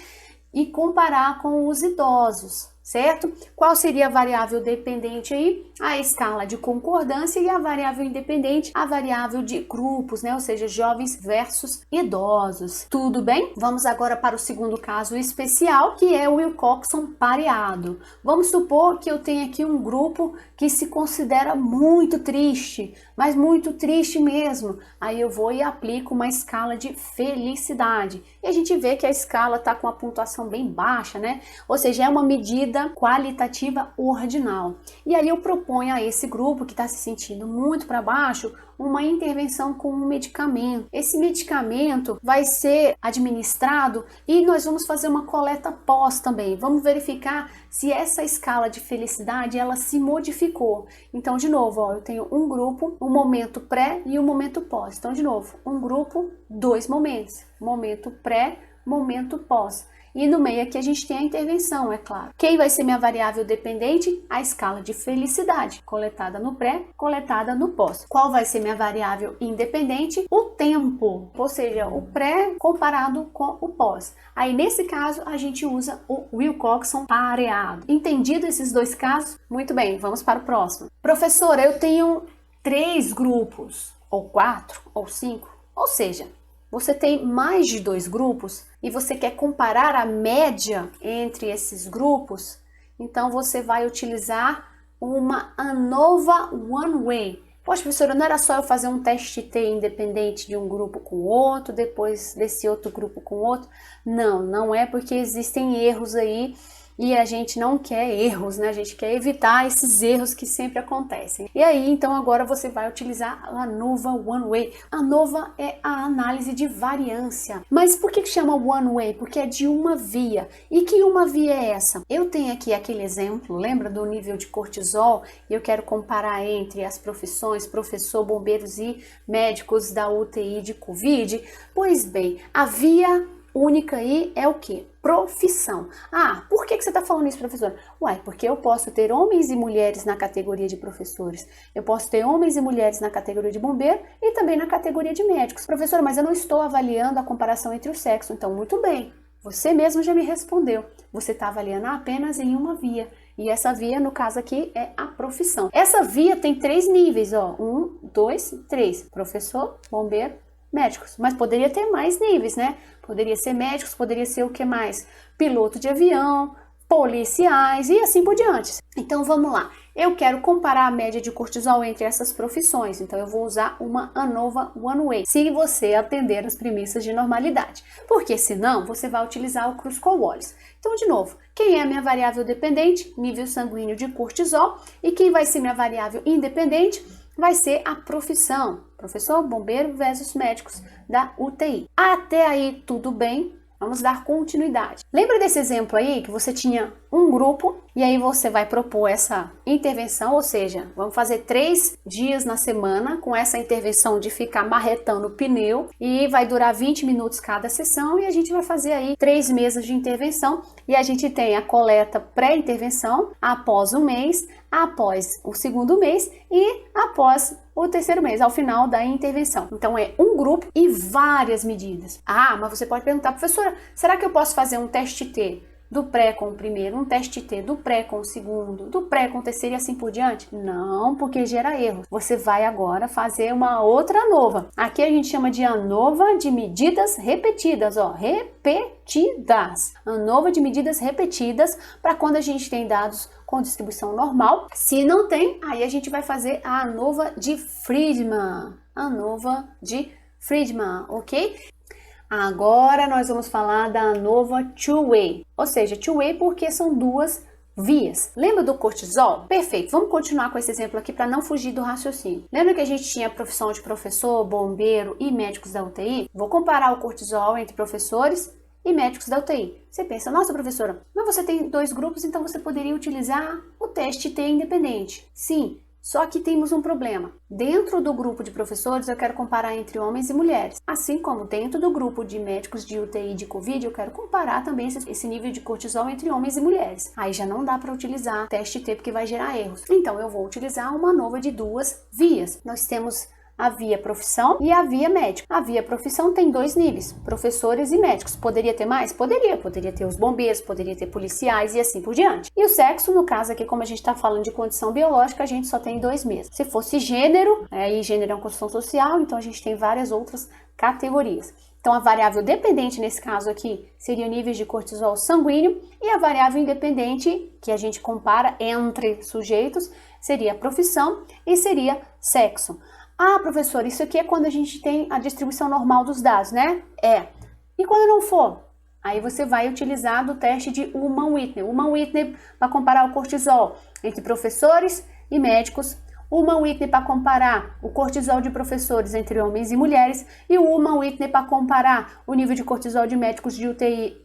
e comparar com os idosos, certo? Qual seria a variável dependente aí? A escala de concordância, e a variável independente, a variável de grupos, né? Ou seja, jovens versus idosos. Tudo bem? Vamos agora para o segundo caso especial, que é o Wilcoxon pareado. Vamos supor que eu tenho aqui um grupo que se considera muito triste, mas muito triste mesmo. Aí eu vou e aplico uma escala de felicidade. E a gente vê que a escala está com uma pontuação bem baixa, né? Ou seja, é uma medida qualitativa ordinal. E aí eu proponho a esse grupo que está se sentindo muito para baixo uma intervenção com um medicamento. Esse medicamento vai ser administrado e nós vamos fazer uma coleta pós também. Vamos verificar se essa escala de felicidade ela se modificou. Então, de novo, ó, eu tenho um grupo, um momento pré e um momento pós. Então, de novo, um grupo, dois momentos. Momento pré, momento pós. E no meio aqui a gente tem a intervenção, é claro. Quem vai ser minha variável dependente? A escala de felicidade, coletada no pré, coletada no pós. Qual vai ser minha variável independente? O tempo, ou seja, o pré comparado com o pós. Aí nesse caso a gente usa o Wilcoxon pareado. Entendido esses dois casos? Muito bem, vamos para o próximo. Professora, eu tenho 3 grupos, ou 4, ou 5, ou seja, você tem mais de 2 grupos e você quer comparar a média entre esses grupos, então você vai utilizar uma ANOVA One Way. Poxa, professora, não era só eu fazer um teste T independente de um grupo com o outro, depois desse outro grupo com o outro? Não, não é, porque existem erros aí e a gente não quer erros, né? A gente quer evitar esses erros que sempre acontecem. E aí, então, agora você vai utilizar a ANOVA One Way. A ANOVA é a análise de variância. Mas por que chama One Way? Porque é de uma via. E que uma via é essa? Eu tenho aqui aquele exemplo, lembra do nível de cortisol? E eu quero comparar entre as profissões, professor, bombeiros e médicos da UTI de Covid. Pois bem, a via única aí é o quê? Profissão. Ah, por que você está falando isso, professor? Uai, porque eu posso ter homens e mulheres na categoria de professores, eu posso ter homens e mulheres na categoria de bombeiro e também na categoria de médicos. Professor, mas eu não estou avaliando a comparação entre os sexos. Então, muito bem, você mesmo já me respondeu. Você está avaliando apenas em uma via. E essa via, no caso aqui, é a profissão. Essa via tem 3 níveis, ó. 1, 2, 3. Professor, bombeiro, médicos. Mas poderia ter mais níveis, né? Poderia ser médicos, poderia ser o que mais? Piloto de avião, policiais e assim por diante. Então vamos lá. Eu quero comparar a média de cortisol entre essas profissões, então eu vou usar uma ANOVA One Way, se você atender as premissas de normalidade, porque senão você vai utilizar o Kruskal-Wallis. Então, de novo, quem é a minha variável dependente? Nível sanguíneo de cortisol. E quem vai ser minha variável independente? Vai ser a profissão, professor, bombeiro versus médicos da UTI. Até aí tudo bem? Vamos dar continuidade. Lembra desse exemplo aí que você tinha um grupo e aí você vai propor essa intervenção, ou seja, vamos fazer 3 dias na semana com essa intervenção de ficar marretando o pneu e vai durar 20 minutos cada sessão e a gente vai fazer aí 3 mesas de intervenção e a gente tem a coleta pré-intervenção após um mês, após o segundo mês e após o terceiro mês, ao final da intervenção. Então é um grupo e várias medidas. Ah, mas você pode perguntar, professora, será que eu posso fazer um teste T do pré com o primeiro, um teste T do pré com o segundo, do pré com o terceiro e assim por diante? Não, porque gera erro. Você vai agora fazer uma outra ANOVA. Aqui a gente chama de ANOVA de medidas repetidas, ó, repetidas. ANOVA de medidas repetidas para quando a gente tem dados com distribuição normal. Se não tem, aí a gente vai fazer a ANOVA de Friedman. ANOVA de Friedman, ok? Agora nós vamos falar da ANOVA Two-Way, ou seja, Two-Way porque são 2 vias. Lembra do cortisol? Perfeito, vamos continuar com esse exemplo aqui para não fugir do raciocínio. Lembra que a gente tinha a profissão de professor, bombeiro e médicos da UTI? Vou comparar o cortisol entre professores e médicos da UTI. Você pensa, nossa professora, mas você tem 2 grupos, então você poderia utilizar o teste T independente. Sim, só que temos um problema. Dentro do grupo de professores, eu quero comparar entre homens e mulheres. Assim como dentro do grupo de médicos de UTI de Covid, eu quero comparar também esse nível de cortisol entre homens e mulheres. Aí já não dá para utilizar teste T porque vai gerar erros. Então eu vou utilizar uma ANOVA de 2 vias. Nós temos a via profissão e a via médico. A via profissão tem 2 níveis, professores e médicos. Poderia ter mais? Poderia ter os bombeiros, poderia ter policiais e assim por diante. E o sexo, no caso aqui, como a gente está falando de condição biológica, a gente só tem 2 mesmo. Se fosse gênero, aí gênero é uma construção social, então a gente tem várias outras categorias. Então a variável dependente nesse caso aqui seria o nível de cortisol sanguíneo e a variável independente, que a gente compara entre sujeitos, seria a profissão e seria sexo. Ah, professor, isso aqui é quando a gente tem a distribuição normal dos dados, né? É. E quando não for? Aí você vai utilizar do teste de Ullmann-Whitney. Ullmann-Whitney para comparar o cortisol entre professores e médicos. Ullmann-Whitney para comparar o cortisol de professores entre homens e mulheres. E o Ullmann-Whitney para comparar o nível de cortisol de médicos de UTI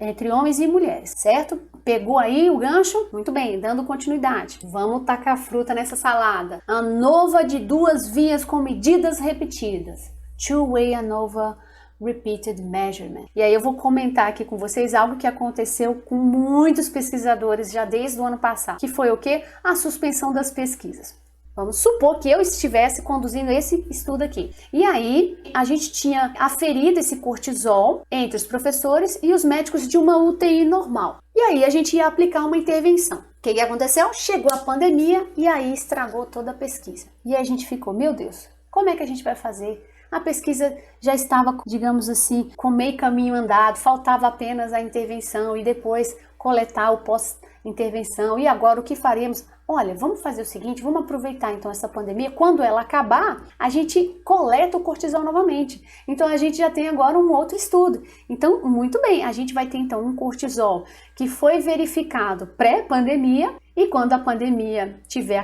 entre homens e mulheres, certo? Pegou aí o gancho? Muito bem, dando continuidade. Vamos tacar fruta nessa salada. ANOVA de 2 vias com medidas repetidas. Two-way ANOVA Repeated Measurement. E aí eu vou comentar aqui com vocês algo que aconteceu com muitos pesquisadores já desde o ano passado. Que foi o quê? A suspensão das pesquisas. Vamos supor que eu estivesse conduzindo esse estudo aqui. E aí, a gente tinha aferido esse cortisol entre os professores e os médicos de uma UTI normal. E aí, a gente ia aplicar uma intervenção. O que aconteceu? Chegou a pandemia e aí estragou toda a pesquisa. E aí a gente ficou, meu Deus, como é que a gente vai fazer? A pesquisa já estava, digamos assim, com meio caminho andado, faltava apenas a intervenção e depois coletar o pós-intervenção. E agora o que faremos? Olha, vamos fazer o seguinte, vamos aproveitar então essa pandemia, quando ela acabar, a gente coleta o cortisol novamente. Então a gente já tem agora um outro estudo. Então, muito bem, a gente vai ter então um cortisol que foi verificado pré-pandemia e quando a pandemia tiver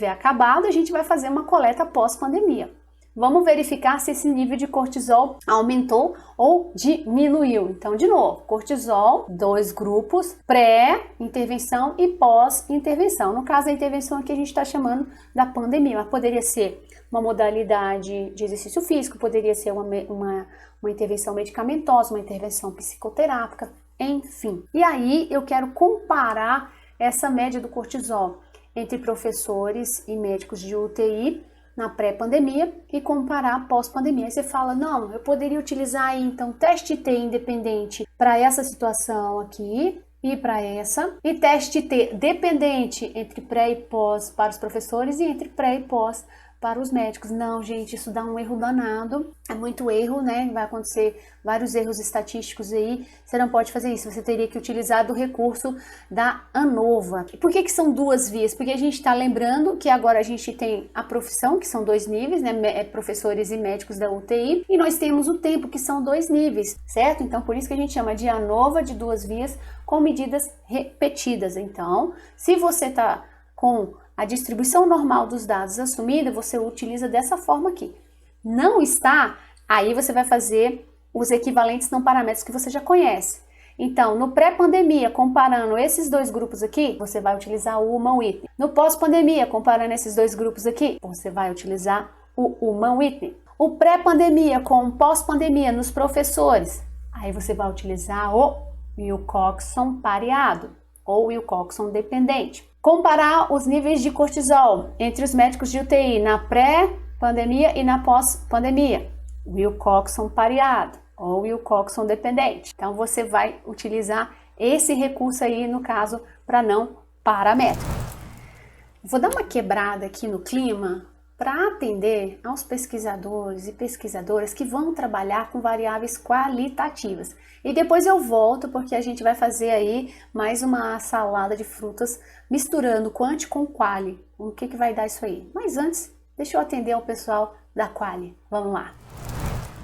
acabado, a gente vai fazer uma coleta pós-pandemia. Vamos verificar se esse nível de cortisol aumentou ou diminuiu. Então, de novo, cortisol, 2 grupos, pré-intervenção e pós-intervenção. No caso da intervenção aqui a gente está chamando da pandemia, mas poderia ser uma modalidade de exercício físico, poderia ser uma intervenção medicamentosa, uma intervenção psicoterápica, enfim. E aí eu quero comparar essa média do cortisol entre professores e médicos de UTI na pré-pandemia e comparar pós-pandemia. Aí você fala, não, eu poderia utilizar aí, então teste T independente para essa situação aqui ir para essa. E teste T dependente entre pré e pós para os professores e entre pré e pós para os médicos. Não, gente, isso dá um erro danado. É muito erro, né? Vai acontecer vários erros estatísticos aí. Você não pode fazer isso. Você teria que utilizar do recurso da ANOVA. Por que são duas vias? Porque a gente está lembrando que agora a gente tem a profissão, que são 2 níveis, né? Professores e médicos da UTI. E nós temos o tempo, que são 2 níveis, certo? Então, por isso que a gente chama de ANOVA, de 2 vias, com medidas repetidas. Então, se você está com a distribuição normal dos dados assumida, você utiliza dessa forma aqui. Não está, aí você vai fazer os equivalentes não paramétricos que você já conhece. Então, no pré-pandemia, comparando esses 2 grupos aqui, você vai utilizar o Human Whitney. No pós-pandemia, comparando esses 2 grupos aqui, você vai utilizar o Human Whitney. O pré-pandemia com o pós-pandemia nos professores, aí você vai utilizar o Wilcoxon pareado ou Wilcoxon dependente. Comparar os níveis de cortisol entre os médicos de UTI na pré-pandemia e na pós-pandemia. Wilcoxon pareado ou Wilcoxon dependente. Então, você vai utilizar esse recurso aí, no caso, para não paramétrico. Vou dar uma quebrada aqui no clima para atender aos pesquisadores e pesquisadoras que vão trabalhar com variáveis qualitativas. E depois eu volto porque a gente vai fazer aí mais uma salada de frutas misturando quant com quali. O que vai dar isso aí? Mas antes, deixa eu atender ao pessoal da quali. Vamos lá.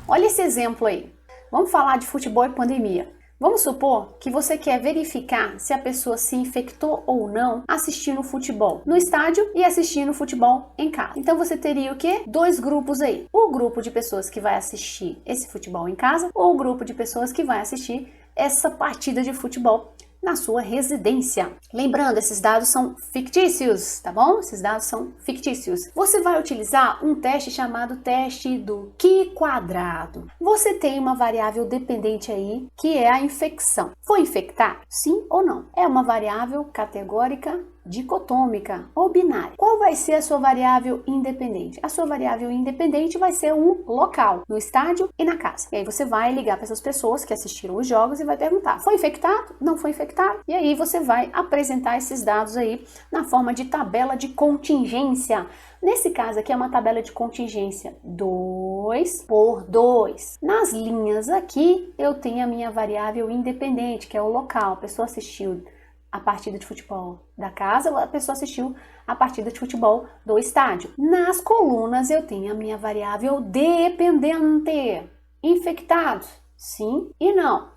Olha esse exemplo aí. Vamos falar de futebol e pandemia. Vamos supor que você quer verificar se a pessoa se infectou ou não assistindo futebol no estádio e assistindo futebol em casa. Então você teria o quê? 2 grupos aí. O grupo de pessoas que vai assistir esse futebol em casa ou o grupo de pessoas que vai assistir essa partida de futebol na sua residência. Lembrando, esses dados são fictícios, tá bom? Esses dados são fictícios. Você vai utilizar um teste chamado teste do Q quadrado. Você tem uma variável dependente aí, que é a infecção. Foi infectado? Sim ou não? É uma variável categórica dicotômica ou binária. Qual vai ser a sua variável independente? A sua variável independente vai ser um local, no estádio e na casa. E aí você vai ligar para essas pessoas que assistiram os jogos e vai perguntar: foi infectado? Não foi infectado? E aí você vai apresentar esses dados aí na forma de tabela de contingência. Nesse caso aqui é uma tabela de contingência 2 por 2. Nas linhas aqui eu tenho a minha variável independente, que é o local. A pessoa assistiu a partida de futebol da casa, a pessoa assistiu a partida de futebol do estádio. Nas colunas eu tenho a minha variável dependente. Infectados? Sim e não.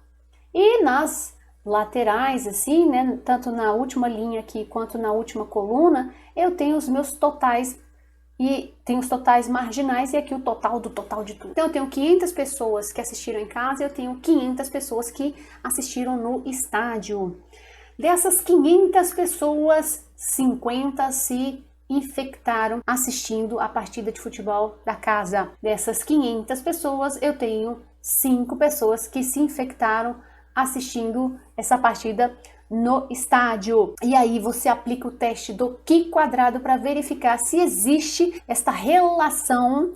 E nas laterais, assim, né, tanto na última linha aqui quanto na última coluna, eu tenho os meus totais e tem os totais marginais e aqui o total do total de tudo. Então eu tenho 500 pessoas que assistiram em casa e eu tenho 500 pessoas que assistiram no estádio. Dessas 500 pessoas, 50 se infectaram assistindo a partida de futebol da casa. Dessas 500 pessoas, eu tenho 5 pessoas que se infectaram assistindo essa partida no estádio. E aí você aplica o teste do Q quadrado para verificar se existe esta relação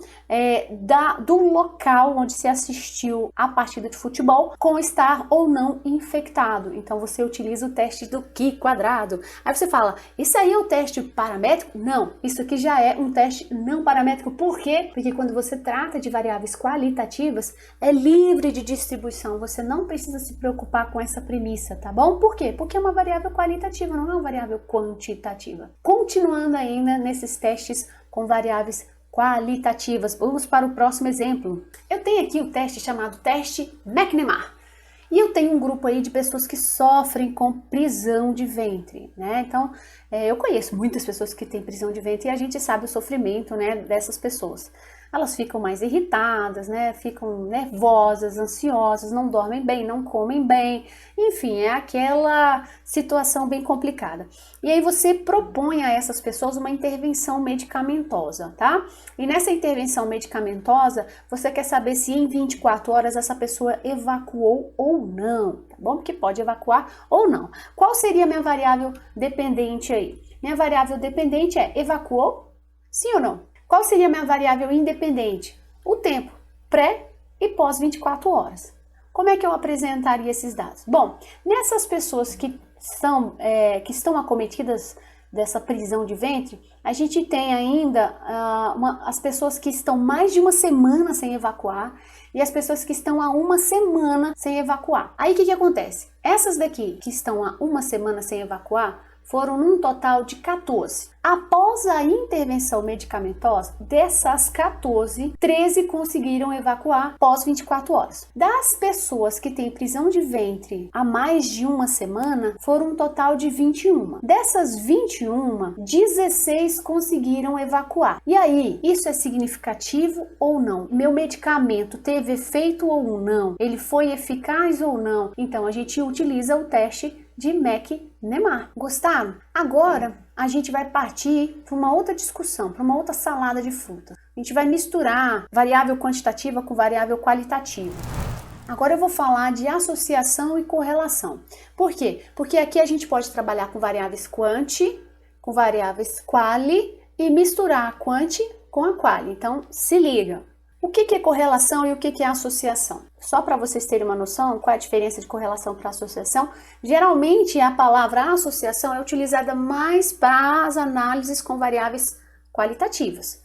do local onde se assistiu a partida de futebol com estar ou não infectado. Então você utiliza o teste do Q quadrado. Aí você fala: isso aí é o teste paramétrico? Não, isso aqui já é um teste não paramétrico. Por quê? Porque quando você trata de variáveis qualitativas, é livre de distribuição. Você não precisa se preocupar com essa premissa, tá bom? Por quê? Porque é uma variável qualitativa, não é uma variável quantitativa. Continuando ainda nesses testes com variáveis qualitativas, vamos para o próximo exemplo. Eu tenho aqui o teste chamado teste McNemar. E eu tenho um grupo aí de pessoas que sofrem com prisão de ventre, né? Então, eu conheço muitas pessoas que têm prisão de ventre e a gente sabe o sofrimento, né, dessas pessoas. Elas ficam mais irritadas, né? Ficam nervosas, ansiosas, não dormem bem, não comem bem. Enfim, é aquela situação bem complicada. E aí você propõe a essas pessoas uma intervenção medicamentosa, tá? E nessa intervenção medicamentosa, você quer saber se em 24 horas essa pessoa evacuou ou não, tá bom? Porque pode evacuar ou não. Qual seria a minha variável dependente aí? Minha variável dependente é: evacuou? Sim ou não? Qual seria a minha variável independente? O tempo, pré e pós 24 horas. Como é que eu apresentaria esses dados? Bom, nessas pessoas que estão acometidas dessa prisão de ventre, a gente tem ainda as pessoas que estão mais de uma semana sem evacuar e as pessoas que estão há uma semana sem evacuar. Aí o que acontece? Essas daqui que estão há uma semana sem evacuar foram num total de 14. Após a intervenção medicamentosa, dessas 14, 13 conseguiram evacuar após 24 horas. Das pessoas que têm prisão de ventre há mais de uma semana, foram um total de 21. Dessas 21, 16 conseguiram evacuar. E aí, isso é significativo ou não? Meu medicamento teve efeito ou não? Ele foi eficaz ou não? Então, a gente utiliza o teste de McNemar. Gostaram? Agora a gente vai partir para uma outra discussão, para uma outra salada de frutas. A gente vai misturar variável quantitativa com variável qualitativa. Agora eu vou falar de associação e correlação. Por quê? Porque aqui a gente pode trabalhar com variáveis quanti, com variáveis quali e misturar a quanti com a quali. Então, se liga. O que é correlação e o que é associação? Só para vocês terem uma noção, qual é a diferença de correlação para associação? Geralmente, a palavra associação é utilizada mais para as análises com variáveis qualitativas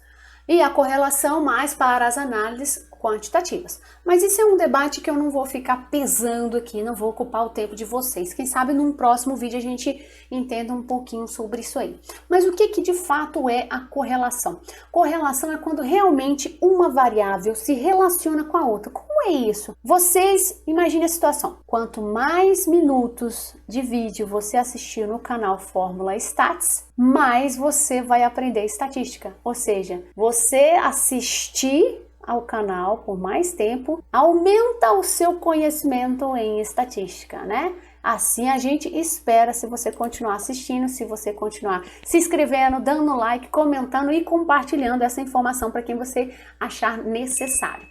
e a correlação mais para as análises quantitativas. Mas isso é um debate que eu não vou ficar pesando aqui, não vou ocupar o tempo de vocês. Quem sabe num próximo vídeo a gente entenda um pouquinho sobre isso aí. Mas o que de fato é a correlação? Correlação é quando realmente uma variável se relaciona com a outra. Como é isso? Vocês imaginem a situação. Quanto mais minutos de vídeo você assistir no canal Fórmula Stats, mais você vai aprender estatística. Ou seja, você assistir ao canal por mais tempo aumenta o seu conhecimento em estatística, né? Assim a gente espera, se você continuar assistindo, se você continuar se inscrevendo, dando like, comentando e compartilhando essa informação para quem você achar necessário.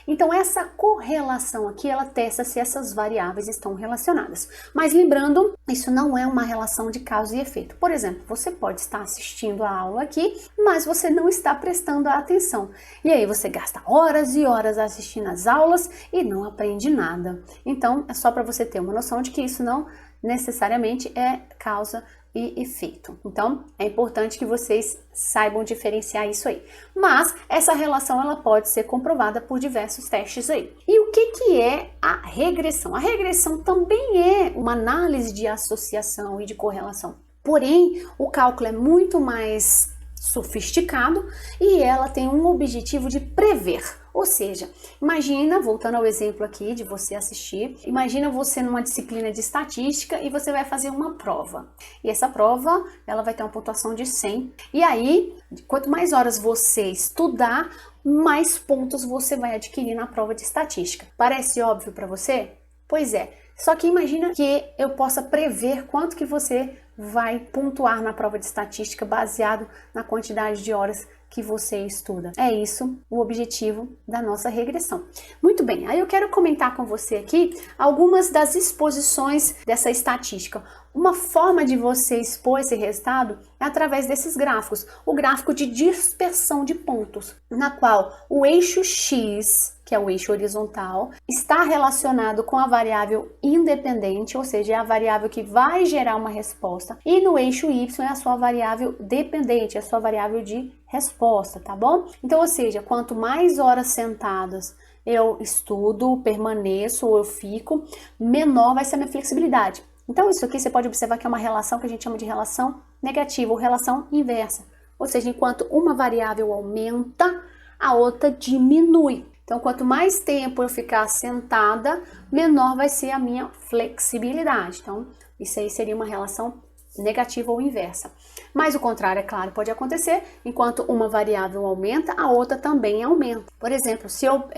Então essa correlação aqui, ela testa se essas variáveis estão relacionadas. Mas lembrando, isso não é uma relação de causa e efeito. Por exemplo, você pode estar assistindo a aula aqui, mas você não está prestando atenção. E aí você gasta horas e horas assistindo as aulas e não aprende nada. Então é só para você ter uma noção de que isso não necessariamente é causa e efeito. Então, é importante que vocês saibam diferenciar isso aí. Mas essa relação ela pode ser comprovada por diversos testes aí. E o que é a regressão? A regressão também é uma análise de associação e de correlação. Porém, o cálculo é muito mais sofisticado e ela tem um objetivo de prever. Ou seja, imagina, voltando ao exemplo aqui de você assistir, imagina você numa disciplina de estatística e você vai fazer uma prova. E essa prova, ela vai ter uma pontuação de 100. E aí, quanto mais horas você estudar, mais pontos você vai adquirir na prova de estatística. Parece óbvio para você? Pois é. Só que imagina que eu possa prever quanto que você vai pontuar na prova de estatística baseado na quantidade de horas que você estuda. É isso o objetivo da nossa regressão. Muito bem, aí eu quero comentar com você aqui algumas das exposições dessa estatística. Uma forma de você expor esse resultado é através desses gráficos. O gráfico de dispersão de pontos, na qual o eixo X, que é o eixo horizontal, está relacionado com a variável independente, ou seja, é a variável que vai gerar uma resposta, e no eixo Y é a sua variável dependente, é a sua variável de resposta, tá bom? Então, ou seja, quanto mais horas sentadas eu estudo, permaneço ou eu fico, menor vai ser a minha flexibilidade. Então, isso aqui você pode observar que é uma relação que a gente chama de relação negativa ou relação inversa. Ou seja, enquanto uma variável aumenta, a outra diminui. Então, quanto mais tempo eu ficar sentada, menor vai ser a minha flexibilidade. Então, isso aí seria uma relação negativa ou inversa. Mas o contrário, é claro, pode acontecer. Enquanto uma variável aumenta, a outra também aumenta. Por exemplo, se eu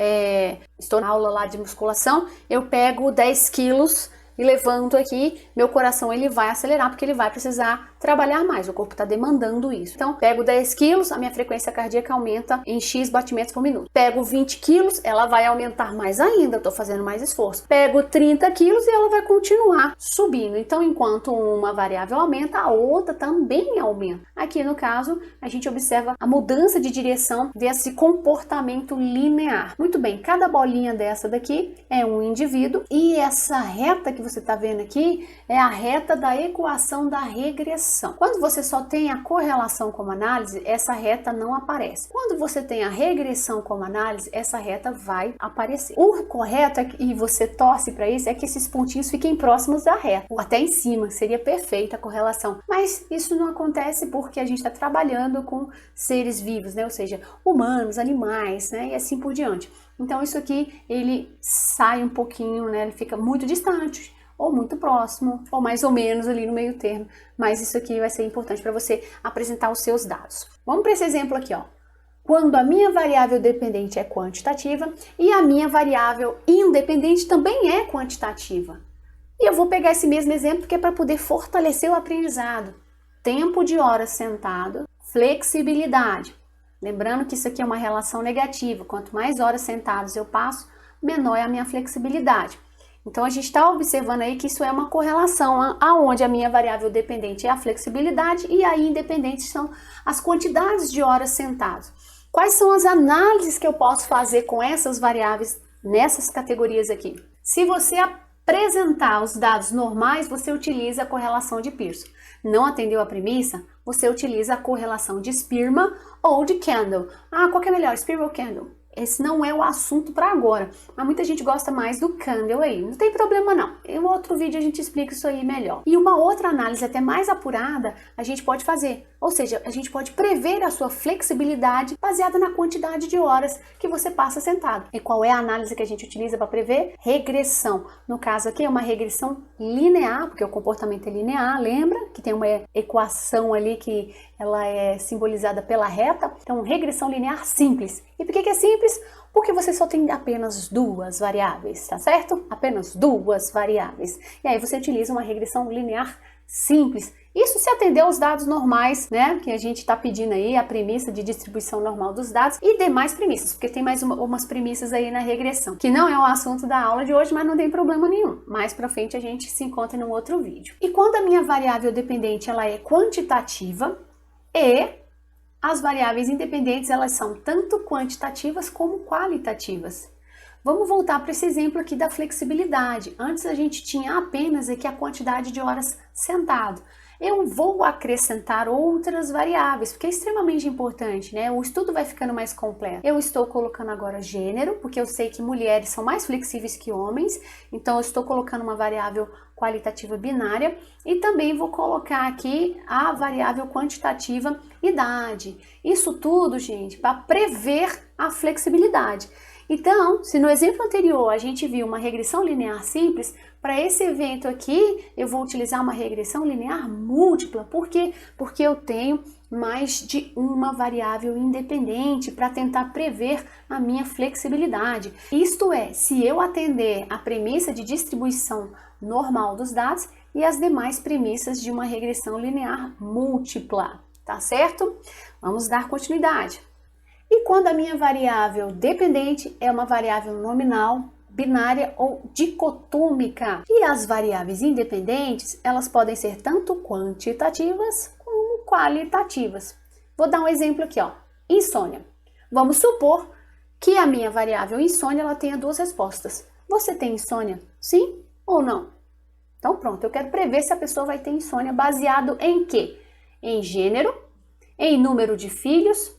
estou na aula lá de musculação, eu pego 10 quilos e levanto aqui, meu coração ele vai acelerar porque ele vai precisar trabalhar mais, o corpo está demandando isso. Então, pego 10 quilos, a minha frequência cardíaca aumenta em X batimentos por minuto. Pego 20 quilos, ela vai aumentar mais ainda, estou fazendo mais esforço. Pego 30 quilos e ela vai continuar subindo. Então, enquanto uma variável aumenta, a outra também aumenta. Aqui, no caso, a gente observa a mudança de direção desse comportamento linear. Muito bem, cada bolinha dessa daqui é um indivíduo e essa reta que você está vendo aqui é a reta da equação da regressão. Quando você só tem a correlação como análise, essa reta não aparece. Quando você tem a regressão como análise, essa reta vai aparecer. O correto é que, e você torce para isso, é que esses pontinhos fiquem próximos da reta, ou até em cima, seria perfeita a correlação. Mas isso não acontece porque a gente está trabalhando com seres vivos, né? Ou seja, humanos, animais, né? E assim por diante. Então isso aqui, ele sai um pouquinho, né? Ele fica muito distante, ou muito próximo, ou mais ou menos ali no meio termo. Mas isso aqui vai ser importante para você apresentar os seus dados. Vamos para esse exemplo aqui, ó. Quando a minha variável dependente é quantitativa e a minha variável independente também é quantitativa. E eu vou pegar esse mesmo exemplo que é para poder fortalecer o aprendizado. Tempo de horas sentado, flexibilidade. Lembrando que isso aqui é uma relação negativa. Quanto mais horas sentadas eu passo, menor é a minha flexibilidade. Então, a gente está observando aí que isso é uma correlação, aonde a minha variável dependente é a flexibilidade e a independente são as quantidades de horas sentadas. Quais são as análises que eu posso fazer com essas variáveis nessas categorias aqui? Se você apresentar os dados normais, você utiliza a correlação de Pearson. Não atendeu a premissa? Você utiliza a correlação de Spearman ou de Kendall. Ah, qual que é melhor, Spearman ou Kendall? Esse não é o assunto para agora, mas muita gente gosta mais do Kendall aí. Não tem problema não. Em outro vídeo a gente explica isso aí melhor. E uma outra análise até mais apurada a gente pode fazer. Ou seja, a gente pode prever a sua flexibilidade baseada na quantidade de horas que você passa sentado. E qual é a análise que a gente utiliza para prever? Regressão. No caso aqui é uma regressão linear, porque o comportamento é linear, lembra? Que tem uma equação ali que ela é simbolizada pela reta. Então, regressão linear simples. E por que é simples? Porque você só tem apenas duas variáveis, tá certo? Apenas duas variáveis. E aí você utiliza uma regressão linear simples. Isso se atender aos dados normais, né? Que a gente está pedindo aí, a premissa de distribuição normal dos dados e demais premissas, porque tem mais umas premissas aí na regressão, que não é o assunto da aula de hoje, mas não tem problema nenhum. Mais pra frente a gente se encontra num outro vídeo. E quando a minha variável dependente ela é quantitativa e as variáveis independentes, elas são tanto quantitativas como qualitativas. Vamos voltar para esse exemplo aqui da flexibilidade. Antes a gente tinha apenas aqui a quantidade de horas sentado. Eu vou acrescentar outras variáveis, porque é extremamente importante, né? O estudo vai ficando mais completo. Eu estou colocando agora gênero, porque eu sei que mulheres são mais flexíveis que homens, então eu estou colocando uma variável qualitativa binária e também vou colocar aqui a variável quantitativa idade. Isso tudo, gente, para prever a flexibilidade. Então, se no exemplo anterior a gente viu uma regressão linear simples, para esse evento aqui eu vou utilizar uma regressão linear múltipla. Por quê? Porque eu tenho mais de uma variável independente para tentar prever a minha flexibilidade. Isto é, se eu atender a premissa de distribuição normal dos dados e as demais premissas de uma regressão linear múltipla, tá certo? Vamos dar continuidade. E quando a minha variável dependente é uma variável nominal, binária ou dicotômica. E as variáveis independentes, elas podem ser tanto quantitativas como qualitativas. Vou dar um exemplo aqui, ó. Insônia. Vamos supor que a minha variável insônia ela tenha duas respostas. Você tem insônia? Sim ou não? Então pronto, eu quero prever se a pessoa vai ter insônia baseado em quê? Em gênero, em número de filhos,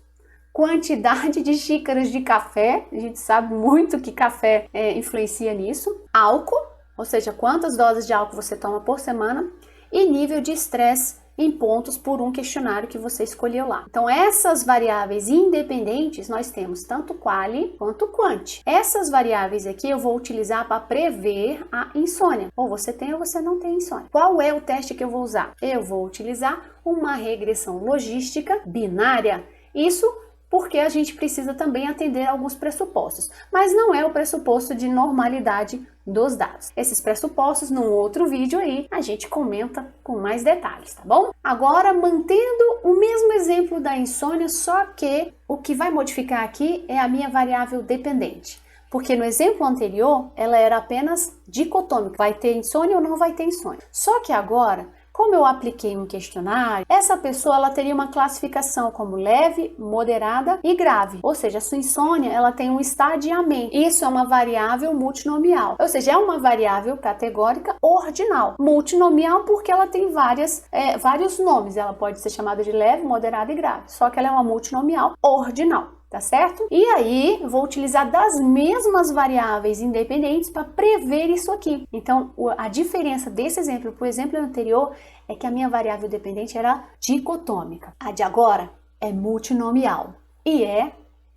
quantidade de xícaras de café, a gente sabe muito que café influencia nisso, álcool, ou seja, quantas doses de álcool você toma por semana, e nível de estresse em pontos por um questionário que você escolheu lá. Então, essas variáveis independentes, nós temos tanto quali quanto quanti. Essas variáveis aqui eu vou utilizar para prever a insônia. Ou você tem ou você não tem insônia. Qual é o teste que eu vou usar? Eu vou utilizar uma regressão logística binária. Isso porque a gente precisa também atender a alguns pressupostos, mas não é o pressuposto de normalidade dos dados. Esses pressupostos, num outro vídeo aí, a gente comenta com mais detalhes, tá bom? Agora, mantendo o mesmo exemplo da insônia, só que o que vai modificar aqui é a minha variável dependente. Porque no exemplo anterior, ela era apenas dicotômica, vai ter insônia ou não vai ter insônia. Só que agora, como eu apliquei um questionário, essa pessoa ela teria uma classificação como leve, moderada e grave. Ou seja, a sua insônia ela tem um estadiamento. Isso é uma variável multinomial. Ou seja, é uma variável categórica ordinal. Multinomial porque ela tem vários nomes. Ela pode ser chamada de leve, moderada e grave. Só que ela é uma multinomial ordinal. Tá certo? E aí, vou utilizar das mesmas variáveis independentes para prever isso aqui. Então, a diferença desse exemplo para o exemplo anterior é que a minha variável dependente era dicotômica. A de agora é multinomial. E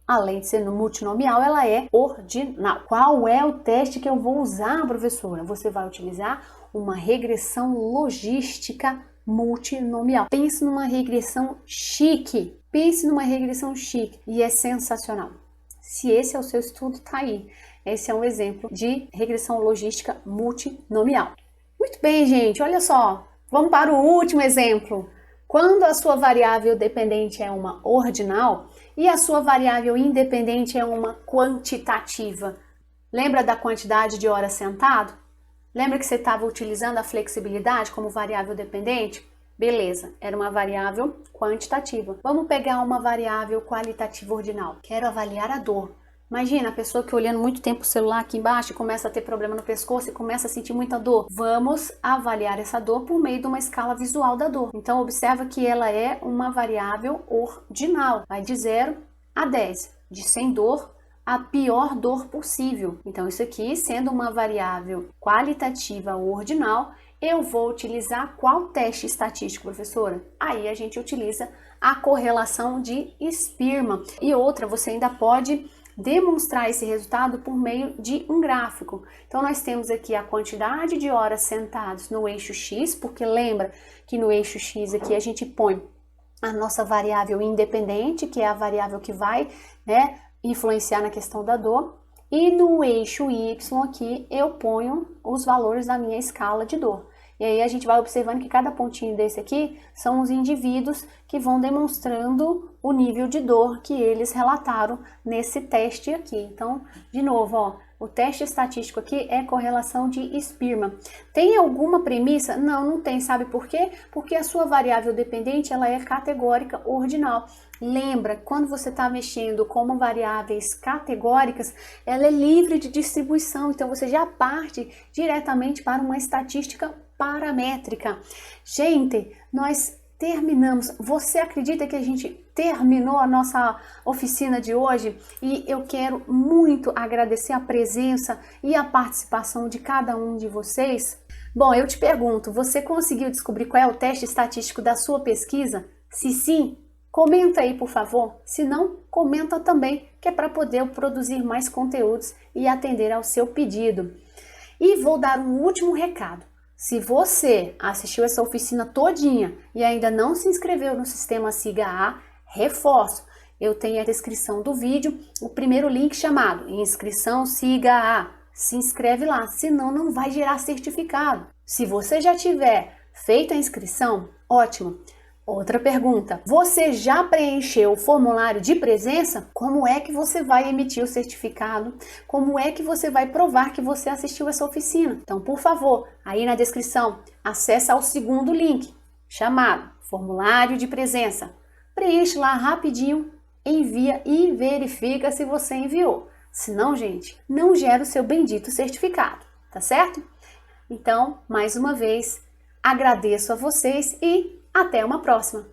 além de ser multinomial, ela é ordinal. Qual é o teste que eu vou usar, professora? Você vai utilizar uma regressão logística multinomial. Pense numa regressão chique. Pense numa regressão chique e é sensacional. Se esse é o seu estudo, tá aí. Esse é um exemplo de regressão logística multinomial. Muito bem, gente, olha só. Vamos para o último exemplo. Quando a sua variável dependente é uma ordinal e a sua variável independente é uma quantitativa. Lembra da quantidade de horas sentado? Lembra que você estava utilizando a flexibilidade como variável dependente? Beleza, era uma variável quantitativa. Vamos pegar uma variável qualitativa ordinal. Quero avaliar a dor. Imagina a pessoa que olhando muito tempo o celular aqui embaixo e começa a ter problema no pescoço e começa a sentir muita dor. Vamos avaliar essa dor por meio de uma escala visual da dor. Então, observa que ela é uma variável ordinal. Vai de 0 a 10, de sem dor a pior dor possível. Então, isso aqui, sendo uma variável qualitativa ordinal, eu vou utilizar qual teste estatístico, professora? Aí a gente utiliza a correlação de Spearman. E outra, você ainda pode demonstrar esse resultado por meio de um gráfico. Então, nós temos aqui a quantidade de horas sentadas no eixo X, porque lembra que no eixo X aqui a gente põe a nossa variável independente, que é a variável que vai, influenciar na questão da dor. E no eixo Y aqui eu ponho os valores da minha escala de dor. E aí a gente vai observando que cada pontinho desse aqui são os indivíduos que vão demonstrando o nível de dor que eles relataram nesse teste aqui. Então, de novo, ó, o teste estatístico aqui é correlação de Spearman. Tem alguma premissa? Não, não tem. Sabe por quê? Porque a sua variável dependente ela é categórica ordinal. Lembra, quando você está mexendo como variáveis categóricas, ela é livre de distribuição. Então, você já parte diretamente para uma estatística paramétrica. Gente, nós terminamos. Você acredita que a gente terminou a nossa oficina de hoje? E eu quero muito agradecer a presença e a participação de cada um de vocês. Bom, eu te pergunto, você conseguiu descobrir qual é o teste estatístico da sua pesquisa? Se sim, comenta aí, por favor. Se não, comenta também, que é para poder produzir mais conteúdos e atender ao seu pedido. E vou dar um último recado. Se você assistiu essa oficina todinha e ainda não se inscreveu no sistema SIGA-A, reforço, eu tenho a descrição do vídeo, o primeiro link chamado Inscrição SIGA-A. Se inscreve lá, senão não vai gerar certificado. Se você já tiver feito a inscrição, ótimo. Outra pergunta, você já preencheu o formulário de presença? Como é que você vai emitir o certificado? Como é que você vai provar que você assistiu essa oficina? Então, por favor, aí na descrição, acessa ao segundo link, chamado formulário de presença. Preenche lá rapidinho, envia e verifica se você enviou. Se não, gente, não gera o seu bendito certificado, tá certo? Então, mais uma vez, agradeço a vocês e até uma próxima!